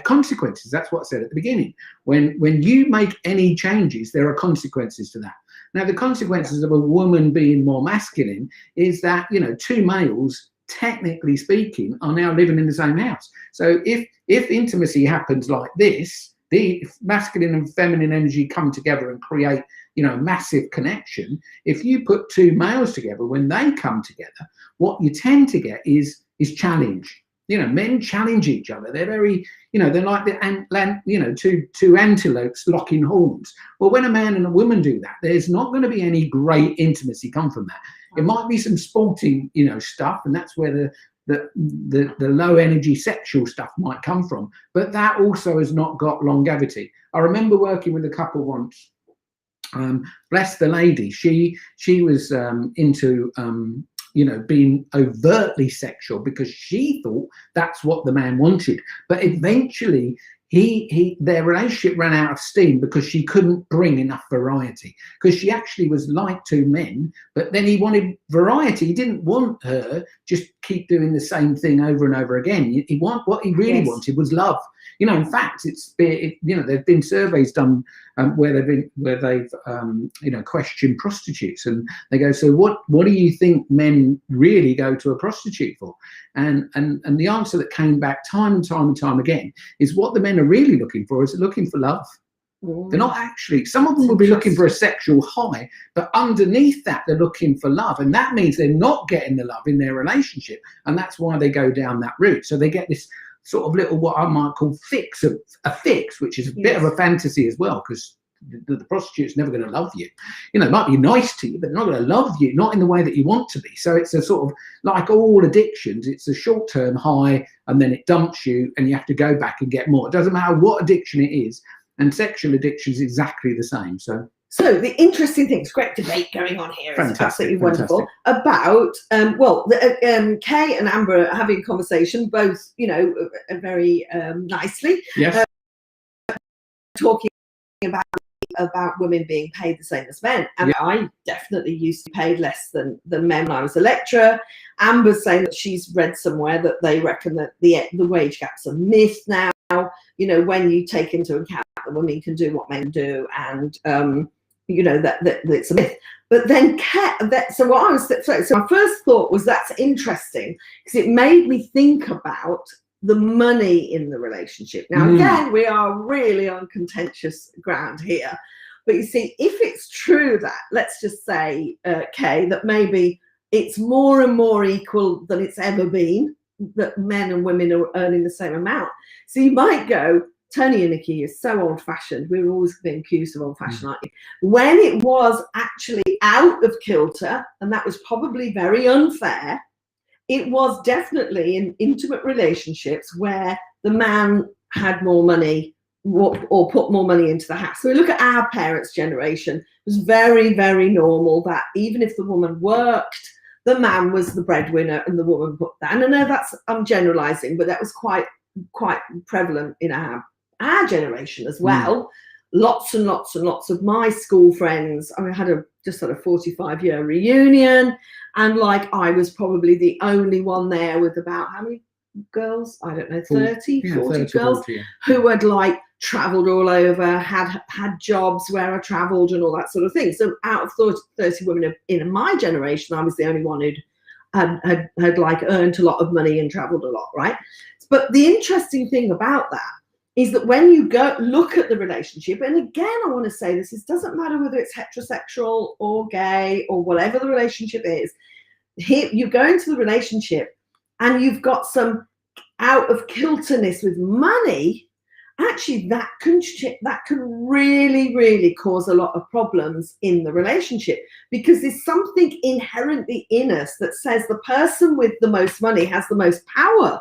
A: consequences. That's what I said at the beginning. When you make any changes, there are consequences to that. Now, the consequences of a woman being more masculine is that, two males, technically speaking, are now living in the same house. So if intimacy happens like this, the masculine and feminine energy come together and create, you know, massive connection. If you put two males together, when they come together, what you tend to get is challenge. You know, men challenge each other. They're very, you know, they're like two antelopes locking horns. Well, when a man and a woman do that, there's not going to be any great intimacy come from that. It might be some sporting, you know, stuff, and that's where the low energy sexual stuff might come from. But that also has not got longevity. I remember working with a couple once. Bless the lady. She was into you know, being overtly sexual because she thought that's what the man wanted. But eventually their relationship ran out of steam because she couldn't bring enough variety, because she actually was like two men, but then he wanted variety. He didn't want her just keep doing the same thing over and over again. What he really wanted was love. You know, in fact, you know, there've been surveys done where they've you know, questioned prostitutes, and they go, so what do you think men really go to a prostitute for? And the answer that came back time and time again is what the men are really looking for is looking for love. They're not actually, some of them will be looking for a sexual high, but underneath that they're looking for love, and that means they're not getting the love in their relationship, and that's why they go down that route. So they get this sort of little, what I might call a fix, which is a bit of a fantasy as well, because the prostitute's never going to love you. You know, it might be nice to you, but they're not going to love you, not in the way that you want to be. So it's a sort of, like all addictions, it's a short-term high, and then it dumps you, and you have to go back and get more. It doesn't matter what addiction it is, and sexual addiction is exactly the same. So
B: the interesting thing, it's great debate going on here. It's absolutely wonderful about, Kay and Amber are having a conversation, both, you know, very nicely.
A: Yes.
B: Talking about women being paid the same as men. And I definitely used to be paid less than men when I was a lecturer. Amber's saying that she's read somewhere that they reckon that the wage gap's a myth now. You know, when you take into account that women can do what men do, and you know, that it's a myth. But then so my first thought was, that's interesting, because it made me think about the money in the relationship. Now again, we are really on contentious ground here, but you see, if it's true that, let's just say, Kay, that maybe it's more and more equal than it's ever been, that men and women are earning the same amount. So you might go, Tony and Nicki is so old-fashioned. We're always being accused of old-fashioned, aren't you? When it was actually out of kilter, and that was probably very unfair, it was definitely in intimate relationships where the man had more money or put more money into the house. So we look at our parents' generation. It was very, very normal that even if the woman worked, the man was the breadwinner and the woman put that. And I know I'm generalizing, but that was quite prevalent in our generation as well. Lots and lots and lots of my school friends. I mean, I had just had a 45-year reunion, and like I was probably the only one there with about how many girls? I don't know, 30, 40 girls 40, who had like traveled all over, had jobs where I traveled and all that sort of thing. So out of 30 women in my generation, I was the only one who'd had like earned a lot of money and traveled a lot, right? But the interesting thing about that is that when you go look at the relationship, and again, I want to say this, it doesn't matter whether it's heterosexual or gay or whatever the relationship is, here you go into the relationship and you've got some out of kilterness with money, actually that can really, really cause a lot of problems in the relationship, because there's something inherently in us that says the person with the most money has the most power.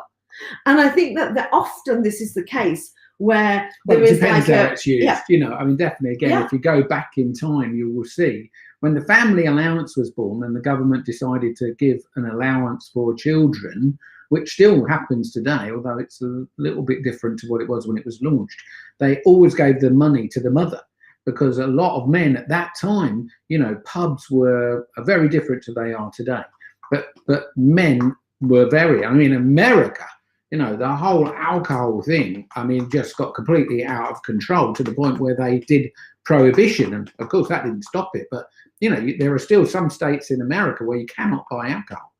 B: And I think that often this is the case where there is like
A: how it's used. You know, I mean, definitely, again, if you go back in time, you will see when the family allowance was born and the government decided to give an allowance for children, which still happens today, although it's a little bit different to what it was when it was launched. They always gave the money to the mother, because a lot of men at that time, you know, pubs were very different to they are today. But men were I mean, America, you know, the whole alcohol thing, I mean, just got completely out of control to the point where they did prohibition. And of course, that didn't stop it. But, you know, there are still some states in America where you cannot buy alcohol.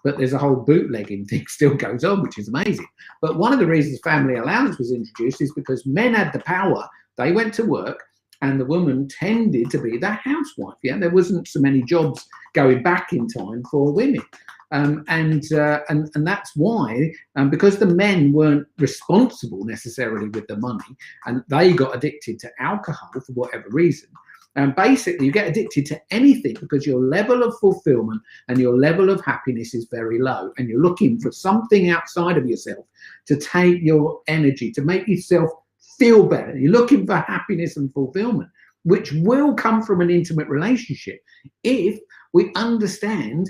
A: but there's a whole bootlegging thing still goes on, which is amazing. But one of the reasons family allowance was introduced is because men had the power. They went to work, and the woman tended to be the housewife. Yeah, there wasn't so many jobs going back in time for women. And that's why, because the men weren't responsible necessarily with the money, and they got addicted to alcohol for whatever reason. And basically, you get addicted to anything because your level of fulfillment and your level of happiness is very low, and you're looking for something outside of yourself to take your energy, to make yourself feel better. You're looking for happiness and fulfillment, which will come from an intimate relationship if we understand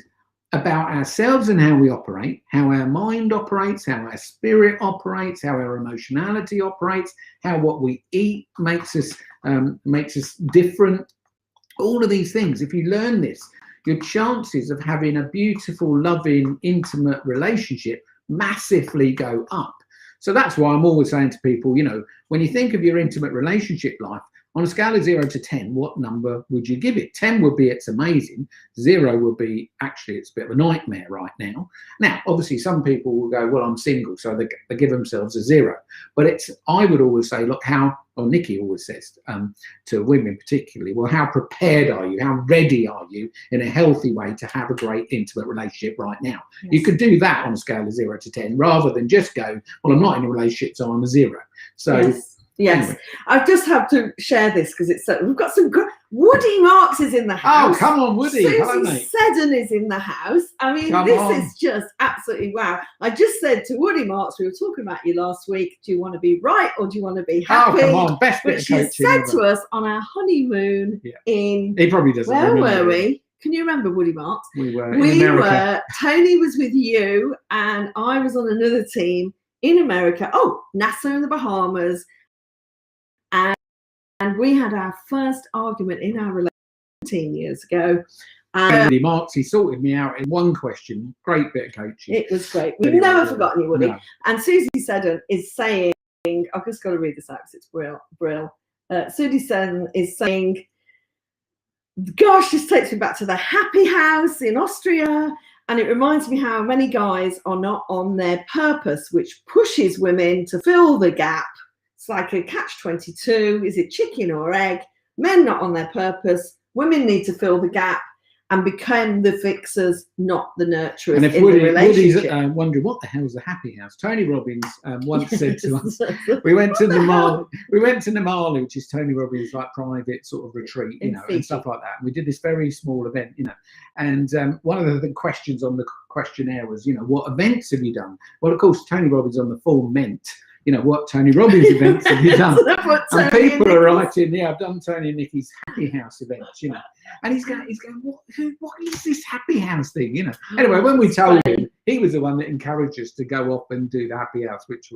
A: about ourselves and how we operate, how our mind operates, how our spirit operates, how our emotionality operates, how what we eat makes us different. All of these things, if you learn this, your chances of having a beautiful, loving, intimate relationship massively go up. So that's why I'm always saying to people, you know, when you think of your intimate relationship life, on a scale of 0 to 10, what number would you give it? 10 would be it's amazing. 0 would be actually it's a bit of a nightmare right now. Now, obviously, some people will go, well, I'm single, so they give themselves a 0. But I would always say, look, or Nicki always says to women particularly, well, how prepared are you? How ready are you in a healthy way to have a great intimate relationship right now? Yes. You could do that on a scale of 0 to 10 rather than just go, well, I'm not in a relationship, so I'm a 0. So.
B: Yes. Yes, anyway. I just have to share this because we've got some good. Woody Marks is in the house.
A: Oh, come on, Woody.
B: Susie Seddon is in the house. I mean, this is just absolutely wow. I just said to Woody Marks, we were talking about you last week. Do you want to be right or do you want to be happy?
A: Oh, come on, best bit of coaching.
B: She said to us on our honeymoon in.
A: He probably doesn't.
B: Where were we? Can you remember, Woody Marks?
A: We were in America.
B: Tony was with you, and I was on another team in America. Oh, NASA in the Bahamas. And we had our first argument in our relationship 10 years ago.
A: Marks, he sorted me out in one question. Great bit of coaching.
B: It was great. We've never forgotten you, Woody. No. And Susie Seddon is saying, I've just got to read this out because it's brill. Susie Seddon is saying, gosh, this takes me back to the happy house in Austria. And it reminds me how many guys are not on their purpose, which pushes women to fill the gap. It's like a catch-22. Is it chicken or egg? Men not on their purpose. Women need to fill the gap and become the fixers, not the nurturers. And if in the relationship.
A: Woody's wondering what the hell is a happy house, Tony Robbins once said to us, we went to Namali, which is Tony Robbins' like private sort of retreat, you know, and stuff like that. And we did this very small event, you know, and one of the questions on the questionnaire was, you know, what events have you done? Well, of course, Tony Robbins on the form meant, you know, what Tony Robbins events have you done? And people are writing, yeah, I've done Tony and Nicki's happy house events, you know. And he's going, what is this happy house thing, you know? Anyway, when we told him, he was the one that encouraged us to go off and do the happy house, which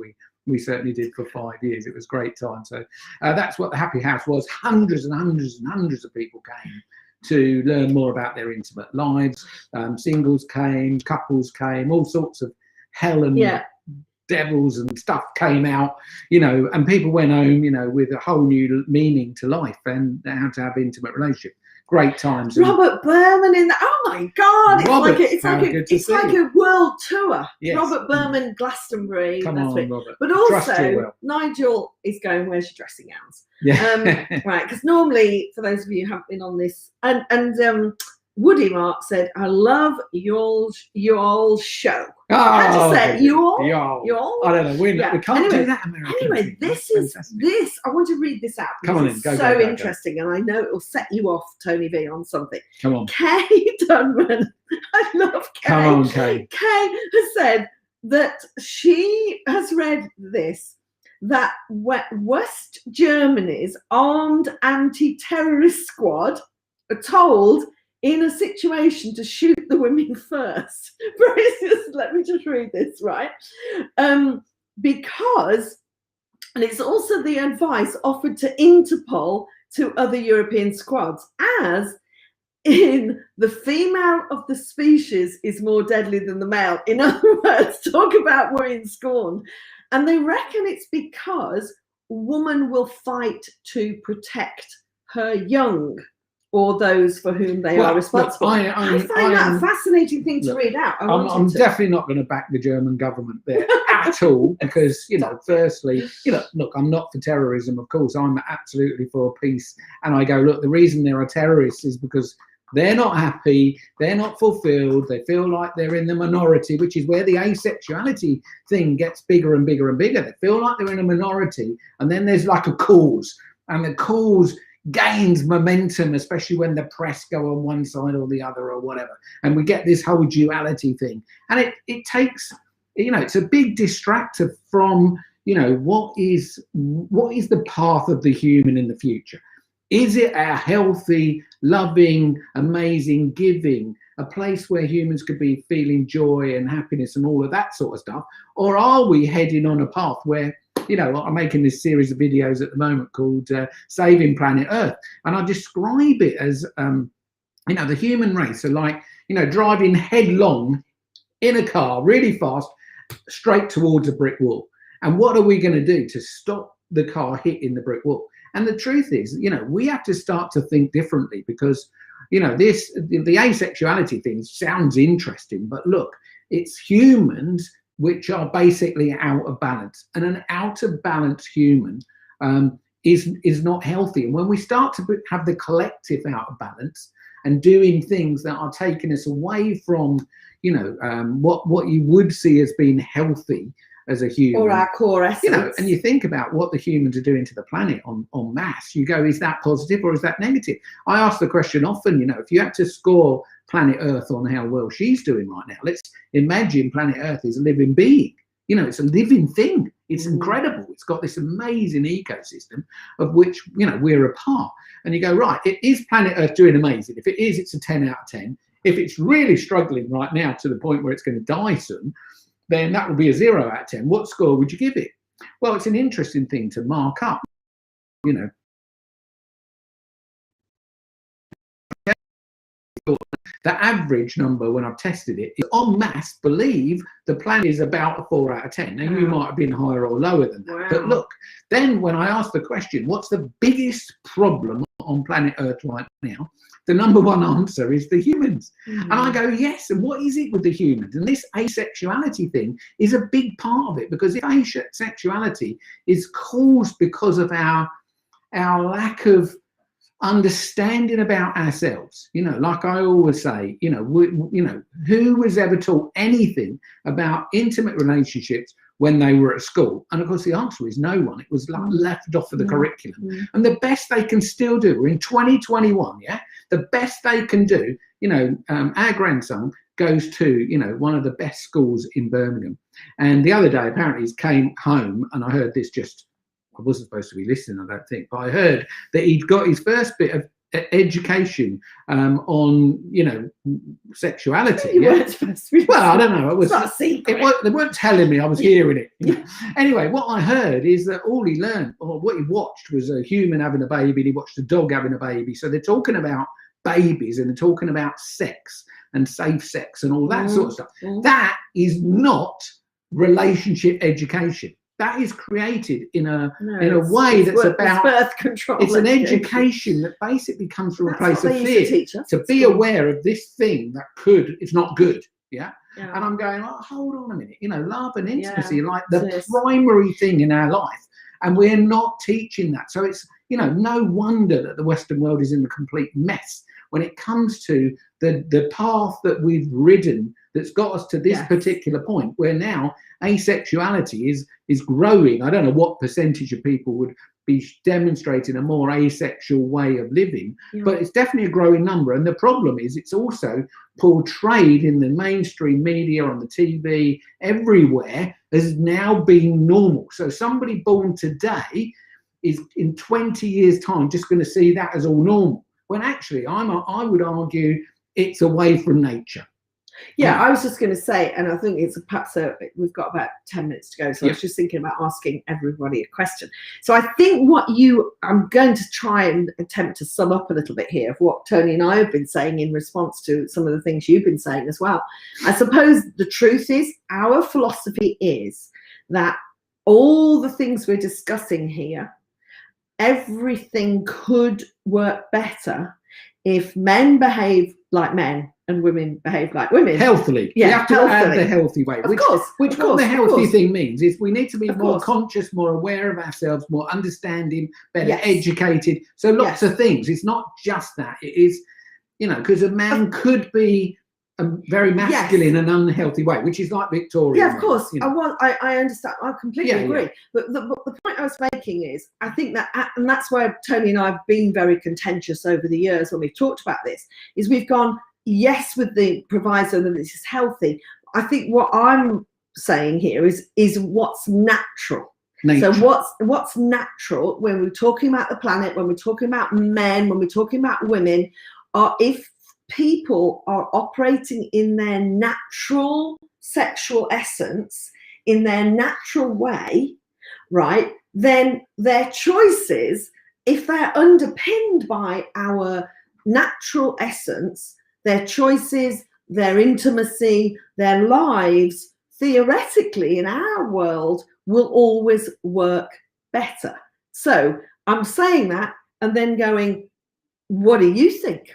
A: we certainly did for 5 years. It was a great time. So that's what the happy house was. Hundreds and hundreds and hundreds of people came to learn more about their intimate lives. Singles came, couples came, all sorts of hell and devils and stuff came out, you know, and people went home, you know, with a whole new meaning to life and how to have intimate relationship. Great times.
B: Robert Berman in the, oh my God, it's like a world tour. Yes. Robert Berman, Glastonbury.
A: Come on, Robert.
B: But also, Nigel is going, where's your dressing gowns? Yeah. Right, because normally, for those of you who haven't been on this, and Woody Mark said, I love your show.
A: Oh,
B: how to say you all?
A: I don't know. We can't do that, American.
B: Anyway, this. I want to read this out.
A: Come on in. Go,
B: so interesting, and I know it will set you off, Tony V, on something.
A: Come on.
B: Kay Dunman. I love Kay.
A: Come on, Kay.
B: Kay has said that she has read this, that West Germany's armed anti-terrorist squad are told in a situation to shoot the women first. Let me just read this, right? Because, and it's also the advice offered to Interpol to other European squads, as in the female of the species is more deadly than the male. In other words, talk about worrying scorn. And they reckon it's because woman will fight to protect her young. or those for whom they are responsible.
A: Look,
B: I find that a fascinating thing to read out.
A: I'm definitely not going to back the German government there at all, because, you know, firstly, you know, look, I'm not for terrorism, of course. I'm absolutely for peace. And I go, look, the reason there are terrorists is because they're not happy, they're not fulfilled, they feel like they're in the minority, which is where the asexuality thing gets bigger and bigger and bigger. They feel like they're in a minority, and then there's like a cause, and the cause gains momentum, especially when the press go on one side or the other or whatever. And we get this whole duality thing. And it takes, you know, it's a big distractor from, you know, what is the path of the human in the future? Is it a healthy, loving, amazing, giving, a place where humans could be feeling joy and happiness and all of that sort of stuff? Or are we heading on a path where, you know, I'm making this series of videos at the moment called Saving Planet Earth. And I describe it as, you know, the human race are like, you know, driving headlong in a car really fast, straight towards a brick wall. And what are we going to do to stop the car hitting the brick wall? And the truth is, you know, we have to start to think differently, because, you know, the asexuality thing sounds interesting, but look, it's humans which are basically out of balance, and an out of balance human is not healthy. And when we start to have the collective out of balance and doing things that are taking us away from, you know, what you would see as being healthy as a human,
B: or our core essence,
A: you know, and you think about what the humans are doing to the planet en masse, you go, is that positive or is that negative? I ask the question often, you know, if you had to score planet Earth on how well she's doing right now, let's imagine planet Earth is a living being. You know, it's a living thing. It's incredible. It's got this amazing ecosystem of which, you know, we're a part. And you go, right, is planet Earth doing amazing? If it is, it's a 10 out of 10. If it's really struggling right now to the point where it's going to die soon, then that will be a 0 out of 10. What score would you give it? Well, it's an interesting thing to mark up, you know. The average number when I've tested it is en masse believe the planet is about a 4 out of 10. Now, you might have been higher or lower than that. Wow. But look, then when I ask the question, what's the biggest problem on planet Earth right now? The number one answer is the humans. And I go, yes, and what is it with the humans? And this asexuality thing is a big part of it, because if asexuality is caused because of our lack of understanding about ourselves, you know, like I always say, you know, who was ever taught anything about intimate relationships when they were at school? And of course the answer is no one. It was like left off of the curriculum. And the best they can still do, we're in 2021, yeah, the best they can do, you know, our grandson goes to, you know, one of the best schools in Birmingham, and the other day apparently he came home, and I heard this, just, I wasn't supposed to be listening, I don't think, but I heard that he'd got his first bit of education on, you know, sexuality. You weren't supposed to be. Well, I don't know. It was not a secret. They weren't telling me. I was hearing it. Yeah. Anyway, what I heard is that all he learned, or what he watched, was a human having a baby, and he watched a dog having a baby. So they're talking about babies, and they're talking about sex and safe sex and all that sort of stuff. That is not relationship education. That is created in a way that's about
B: birth control.
A: It's an education that basically comes from a place of fear, to be aware of this thing that it's not good. Yeah. And I'm going, oh, hold on a minute, you know, love and intimacy are like the primary thing in our life, and we're not teaching that. So it's, you know, no wonder that the Western world is in a complete mess when it comes to the path that we've ridden that's got us to this particular point, where now asexuality is growing. I don't know what percentage of people would be demonstrating a more asexual way of living, but it's definitely a growing number. And the problem is it's also portrayed in the mainstream media, on the TV, everywhere, as now being normal. So somebody born today is in 20 years' time just going to see that as all normal, when actually I would argue it's away from nature.
B: Yeah, I was just going to say, and I think it's perhaps we've got about 10 minutes to go, so I was just thinking about asking everybody a question. So I think I'm going to try and attempt to sum up a little bit here of what Tony and I have been saying in response to some of the things you've been saying as well. I suppose the truth is, our philosophy is that all the things we're discussing here, everything could work better if men behave like men and women behave like women.
A: Healthily.
B: Yeah,
A: you have to add the healthy way. Which what the healthy thing means is we need to be more conscious, more aware of ourselves, more understanding, better educated. So lots of things. It's not just that. It is, because a man could be a very masculine and unhealthy way, which is like Victoria.
B: Yeah, of course. I understand. I completely agree. But the point I was making is, I think that, and that's why Tony and I have been very contentious over the years when we've talked about this, is we've gone, yes, with the proviso that this is healthy. I think what I'm saying here is what's natural. Nature. So what's natural when we're talking about the planet, when we're talking about men, when we're talking about women, are if people are operating in their natural sexual essence, in their natural way, right, then their choices, if they're underpinned by our natural essence, their choices, their intimacy, their lives, theoretically in our world, will always work better. So I'm saying that and then going, what do you think?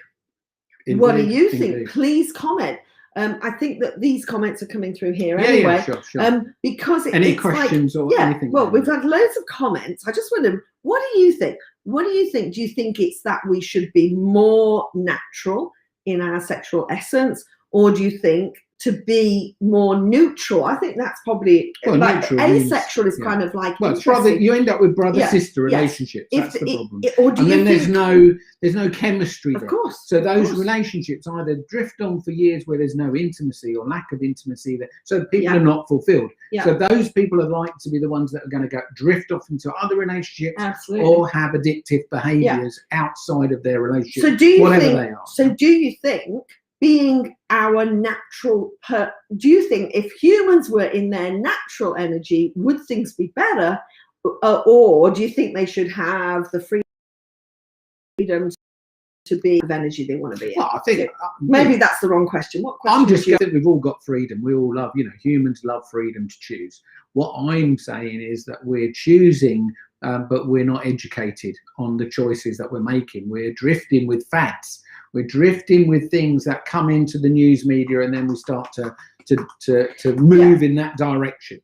B: Indeed, what do you think? Please comment. I think that these comments are coming through here anyway. Yeah, sure. Because any questions or anything? Well, we've had loads of comments. I just wonder, what do you think? What do you think? Do you think it's that we should be more natural in our sexual essence, or do you think to be more neutral? I think that's probably like asexual is kind of like
A: it's brother. You end up with brother-sister relationships. That's the problem. And then there's no chemistry there.
B: Of course.
A: So those relationships either drift on for years where there's no intimacy or lack of intimacy there. So people are not fulfilled. Yeah. So those people are like to be the ones that are going to drift off into other relationships or have addictive behaviours outside of their relationship.
B: So do you think being our natural, do you think if humans were in their natural energy, would things be better? Or do you think they should have the freedom to be the energy they want to be in?
A: Well, I think
B: maybe that's the wrong question. What question?
A: I think we've all got freedom. We all love, humans love freedom to choose. What I'm saying is that we're choosing, but we're not educated on the choices that we're making. We're drifting with fads. We're drifting with things that come into the news media, and then we start to move in that direction.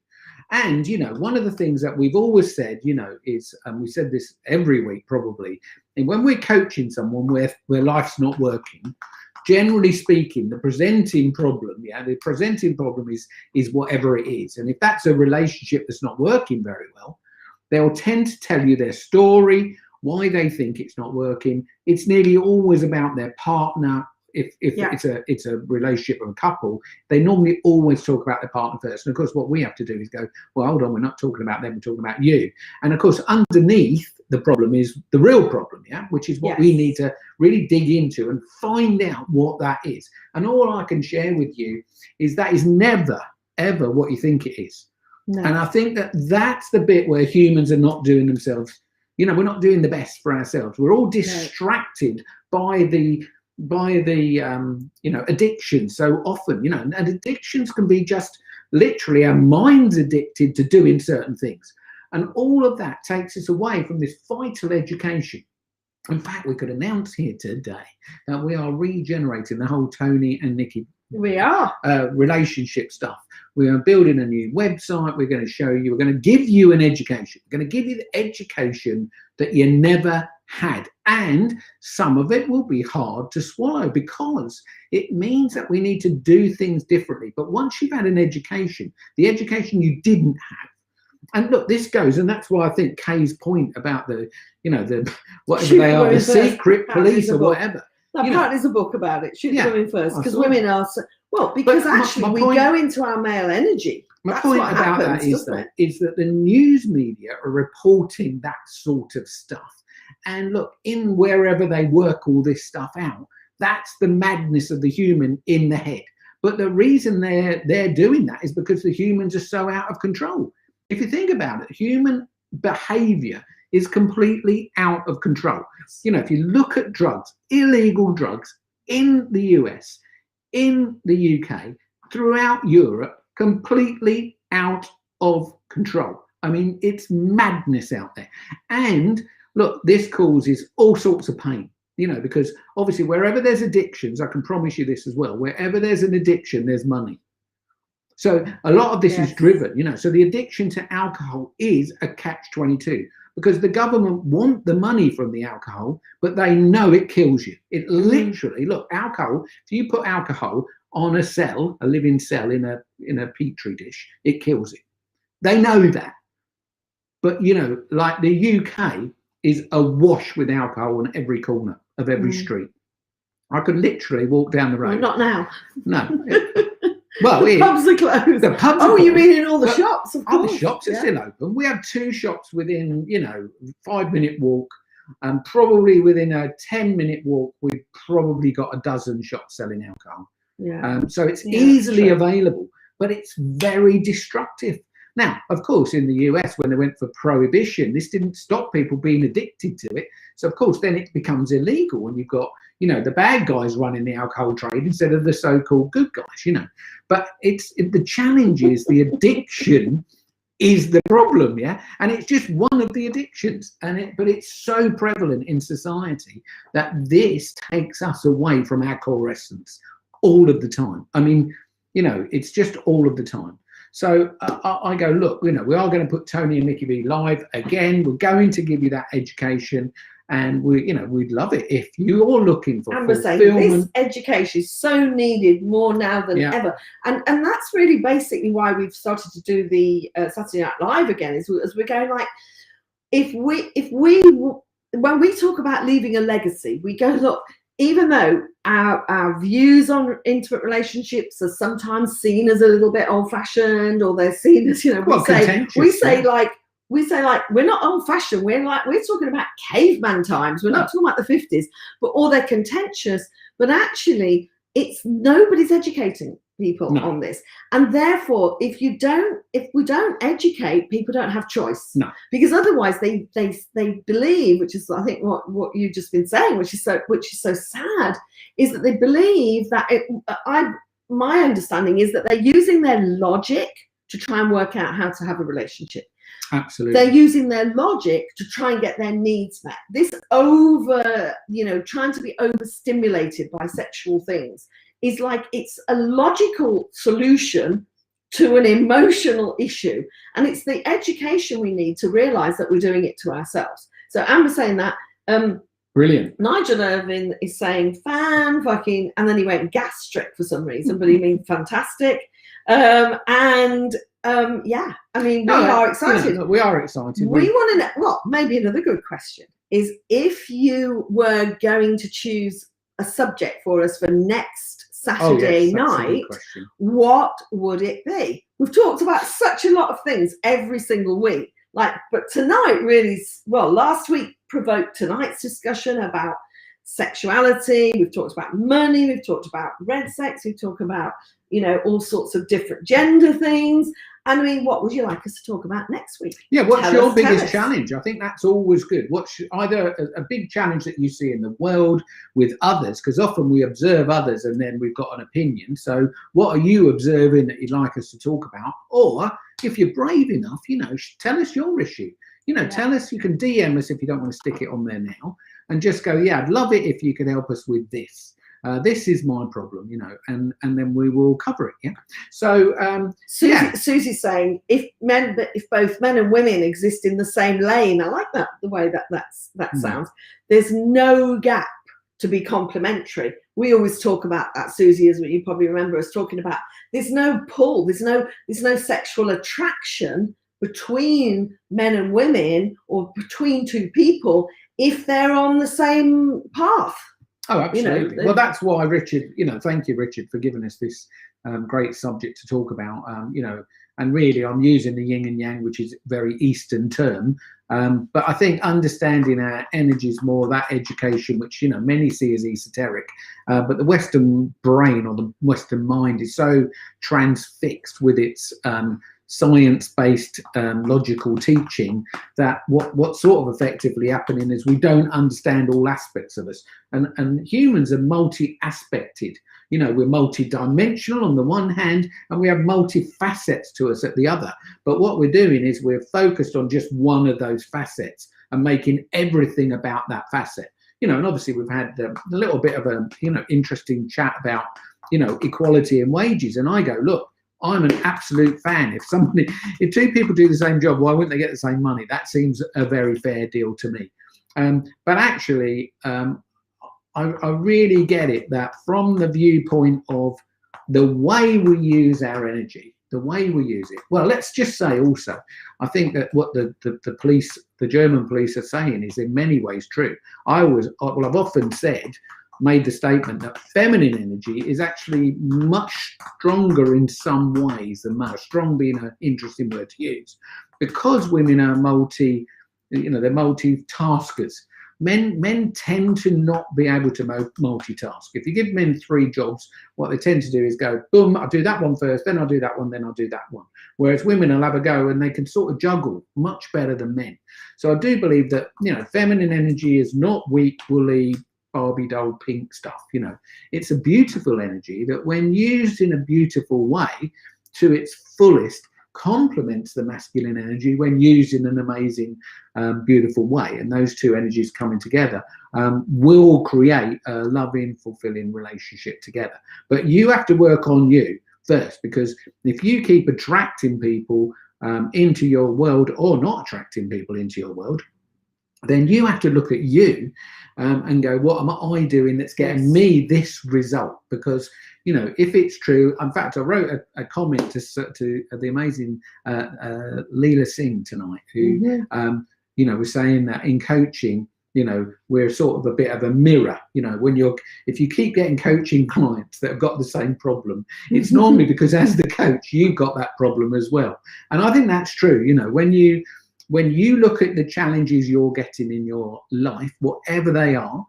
A: And, one of the things that we've always said, is, and we said this every week probably, and when we're coaching someone where life's not working, generally speaking, the presenting problem is whatever it is. And if that's a relationship that's not working very well, they'll tend to tell you their story, why they think it's not working. It's nearly always about their partner. If it's a relationship of a couple, they normally always talk about their partner first. And of course, what we have to do is go, well, hold on, we're not talking about them, we're talking about you. And of course, underneath the problem is the real problem, which is what we need to really dig into and find out what that is. And all I can share with you is that is never, ever what you think it is. No. And I think that's the bit where humans are not doing themselves. We're not doing the best for ourselves. We're all distracted by the addiction so often, and addictions can be just literally our mind's addicted to doing certain things. And all of that takes us away from this vital education. In fact, we could announce here today that we are regenerating the whole Tony and Nicki relationship stuff. We are building a new website. We're going to show you, we're going to give you an education. We're going to give you the education that you never had. And some of it will be hard to swallow because it means that we need to do things differently. But once you've had an education, the education you didn't have, and look, this goes, and that's why I think Kay's point about the whatever they are, the secret police or whatever.
B: Apparently there's a book about it. Shoot women first, because women are because actually we go into our male energy.
A: My point about that is that the news media are reporting that sort of stuff. And look, in wherever they work all this stuff out, that's the madness of the human in the head. But the reason they're doing that is because the humans are so out of control. If you think about it, human behavior is completely out of control. If you look at drugs, illegal drugs in the US, in the UK, throughout Europe, completely out of control. I mean, it's madness out there. And look, this causes all sorts of pain. you know, because obviously wherever there's addictions, I can promise you this as well, wherever there's an addiction, there's money. So a lot of this is driven, you know, so the addiction to alcohol is a catch-22 because the government want the money from the alcohol, but they know it kills you. It literally, look, alcohol, if you put alcohol on a cell, a living cell in a petri dish, it kills it. They know that. But, you know, like the UK is awash with alcohol on every corner of every street. I could literally walk down the road.
B: Well, not now.
A: No. Well,
B: the pubs are closed.
A: The pubs
B: are you mean in all the shops? Of course.
A: Other shops are still open. We have 2 shops within, you know, 5-minute walk, and probably within a 10-minute walk, we've probably got a dozen shops selling alcohol.
B: Yeah.
A: So it's easily available, but it's very destructive. Now, of course, in the US, when they went for prohibition, this didn't stop people being addicted to it. So, of course, then it becomes illegal when you've got, you know, the bad guys running the alcohol trade instead of the so-called good guys, you know. But the challenge is the addiction is the problem, yeah? And it's just one of the addictions. But it's so prevalent in society that this takes us away from our core essence all of the time. I mean, you know, it's just all of the time. So I go, look, you know, we are going to put Tony and Nicki B live again. We're going to give you that education, and we'd love it if you're looking for fulfillment.
B: This education is so needed more now than ever, and that's really basically why we've started to do the Saturday Night Live again. As we're going, like, if we when we talk about leaving a legacy, we go, look. Even though our views on intimate relationships are sometimes seen as a little bit old-fashioned, or they're seen as, you know, we say like we're not old-fashioned. We're talking about caveman times. We're not talking about the 50s, or they're contentious. But actually, it's nobody's educating people on this, and therefore, if we don't educate, people don't have choice. No, because otherwise they believe, which is, I think, what you've just been saying, which is so sad, is that they believe that my understanding is that they're using their logic to try and work out how to have a relationship.
A: Absolutely.
B: They're using their logic to try and get their needs met. This trying to be overstimulated by sexual things is like, it's a logical solution to an emotional issue. And it's the education we need to realize that we're doing it to ourselves. So Amber's saying that.
A: Brilliant.
B: Nigel Irvin is saying fan-fucking, and then he went gastric for some reason, but he means fantastic. Yeah, I mean, we are excited.
A: We are excited.
B: We want to know, well, maybe another good question is, if you were going to choose a subject for us for next Saturday night, what would it be? We've talked about such a lot of things every single week, but tonight really, well, last week provoked tonight's discussion about sexuality. We've talked about money. We've talked about red sex. We've talked about, you know, all sorts of different gender things. And I mean, what would you like us to talk about next week?
A: Yeah, what's your biggest challenge? I think that's always good. What's either a big challenge that you see in the world with others? Because often we observe others and then we've got an opinion. So what are you observing that you'd like us to talk about? Or if you're brave enough, you know, tell us your issue. You know, tell us, you can DM us if you don't want to stick it on there now, and just go, yeah, I'd love it if you could help us with this. This is my problem, you know, and then we will cover it. Yeah. So
B: Susie's saying, if both men and women exist in the same lane, I like that, the way that sounds. There's no gap to be complementary. We always talk about that, Susie, as you probably remember us talking about. There's no pull. There's no sexual attraction between men and women, or between two people, if they're on the same path.
A: Oh, absolutely. You know, well, that's why, Richard, you know, thank you, Richard, for giving us this great subject to talk about, you know, and really I'm using the yin and yang, which is a very Eastern term. But I think understanding our energies more, that education, which, you know, many see as esoteric, but the Western brain or the Western mind is so transfixed with its science-based logical teaching that what's sort of effectively happening is we don't understand all aspects of us, and humans are multi-aspected. You know, we're multi-dimensional on the one hand, and we have multi-facets to us at the other. But what we're doing is we're focused on just one of those facets and making everything about that facet. you know, and obviously we've had a little bit of a, you know, interesting chat about, you know, equality in wages. And I go, look, I'm an absolute fan. If two people do the same job, why wouldn't they get the same money? That seems a very fair deal to me. But actually, I really get it that from the viewpoint of the way we use our energy, the way we use it. Well, let's just say also, I think that what the police, the German police are saying is in many ways true. I've often made the statement that feminine energy is actually much stronger in some ways than male. Strong being an interesting word to use, because women are they're multitaskers. Men tend to not be able to multitask. If you give men 3 jobs, what they tend to do is go, boom, I'll do that one first, then I'll do that one, then I'll do that one. Whereas women will have a go and they can sort of juggle much better than men. So I do believe that, you know, feminine energy is not weak, woolly, Barbie doll pink stuff. You know, it's a beautiful energy that when used in a beautiful way to its fullest, complements the masculine energy when used in an amazing, beautiful way. And those two energies coming together will create a loving, fulfilling relationship together. But you have to work on you first, because if you keep attracting people into your world, or not attracting people into your world, then you have to look at you and go, what am I doing that's getting me this result? Because, you know, if it's true, in fact, I wrote a comment to the amazing Leela Singh tonight, who, you know, was saying that in coaching, you know, we're sort of a bit of a mirror. You know, if you keep getting coaching clients that have got the same problem, it's normally because as the coach, you've got that problem as well. And I think that's true. You know, when you look at the challenges you're getting in your life, whatever they are,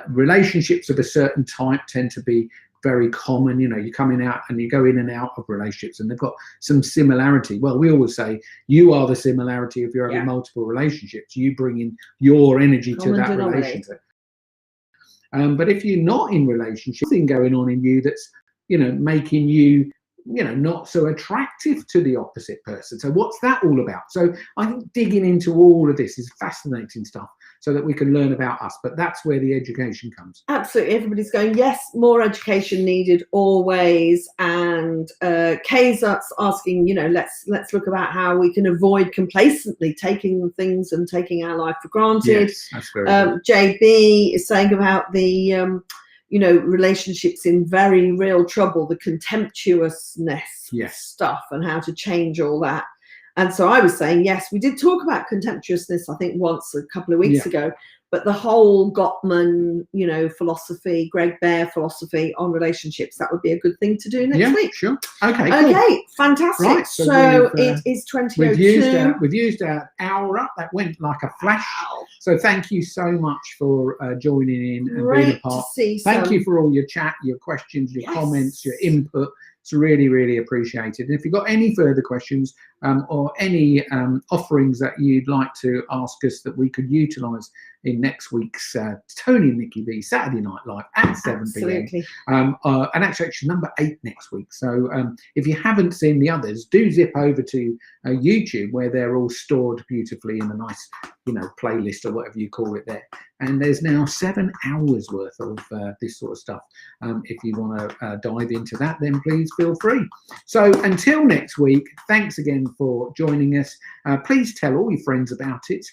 A: relationships of a certain type tend to be very common. You know, you're coming out and you go in and out of relationships and they've got some similarity. Well, we always say you are the similarity if you're having multiple relationships. You bring in your energy to that relationship. But if you're not in relationship, something going on in you that's, you know, making you, you know, not so attractive to the opposite person. So what's that all about? So I think digging into all of this is fascinating stuff, so that we can learn about us. But that's where the education comes.
B: Absolutely. Everybody's going, yes, more education needed always. And Kay's asking, you know, let's look about how we can avoid complacently taking things and taking our life for granted.
A: Yes, that's very good.
B: JB is saying about the you know, relationships in very real trouble, the contemptuousness stuff, and how to change all that. And so I was saying, yes, we did talk about contemptuousness, I think, once a couple of weeks ago, but the whole Gottman, you know, philosophy, Greg Bear philosophy on relationships, that would be a good thing to do next week.
A: Sure. Okay,
B: cool. Fantastic. Right, so it is 20:02.
A: We've used our hour up. That went like a flash. Wow. So thank you so much for joining in and being a part. Thank you for all your chat, your questions, your comments, your input. It's really, really appreciated. And if you've got any further questions or any offerings that you'd like to ask us that we could utilise in next week's Tony and Nicki V Saturday Night Live at 7 p.m. And actually number 8 next week. So if you haven't seen the others, do zip over to YouTube, where they're all stored beautifully in a nice, you know, playlist or whatever you call it there. And there's now 7 hours worth of this sort of stuff. If you want to dive into that, then please feel free. So until next week, thanks again for joining us. Please tell all your friends about it.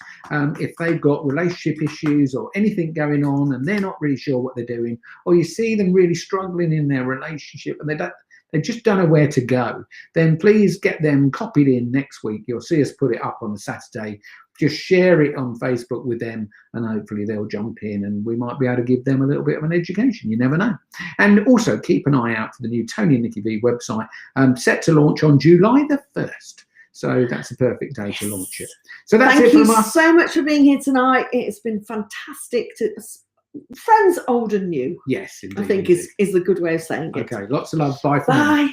A: If they've got relationship issues or anything going on and they're not really sure what they're doing, or you see them really struggling in their relationship and they just don't know where to go, then please get them copied in next week. You'll see us put it up on the Saturday. Just share it on Facebook with them, and hopefully they'll jump in and we might be able to give them a little bit of an education. You never know. And also keep an eye out for the new Tony and Nicki V website, set to launch on July the 1st. So that's a perfect day to launch it. So that's it from us.
B: Thank you so much for being here tonight. It's been fantastic to friends old and new.
A: Yes, indeed.
B: I think is the good way of saying it.
A: Okay, lots of love. Bye for now.
B: Bye.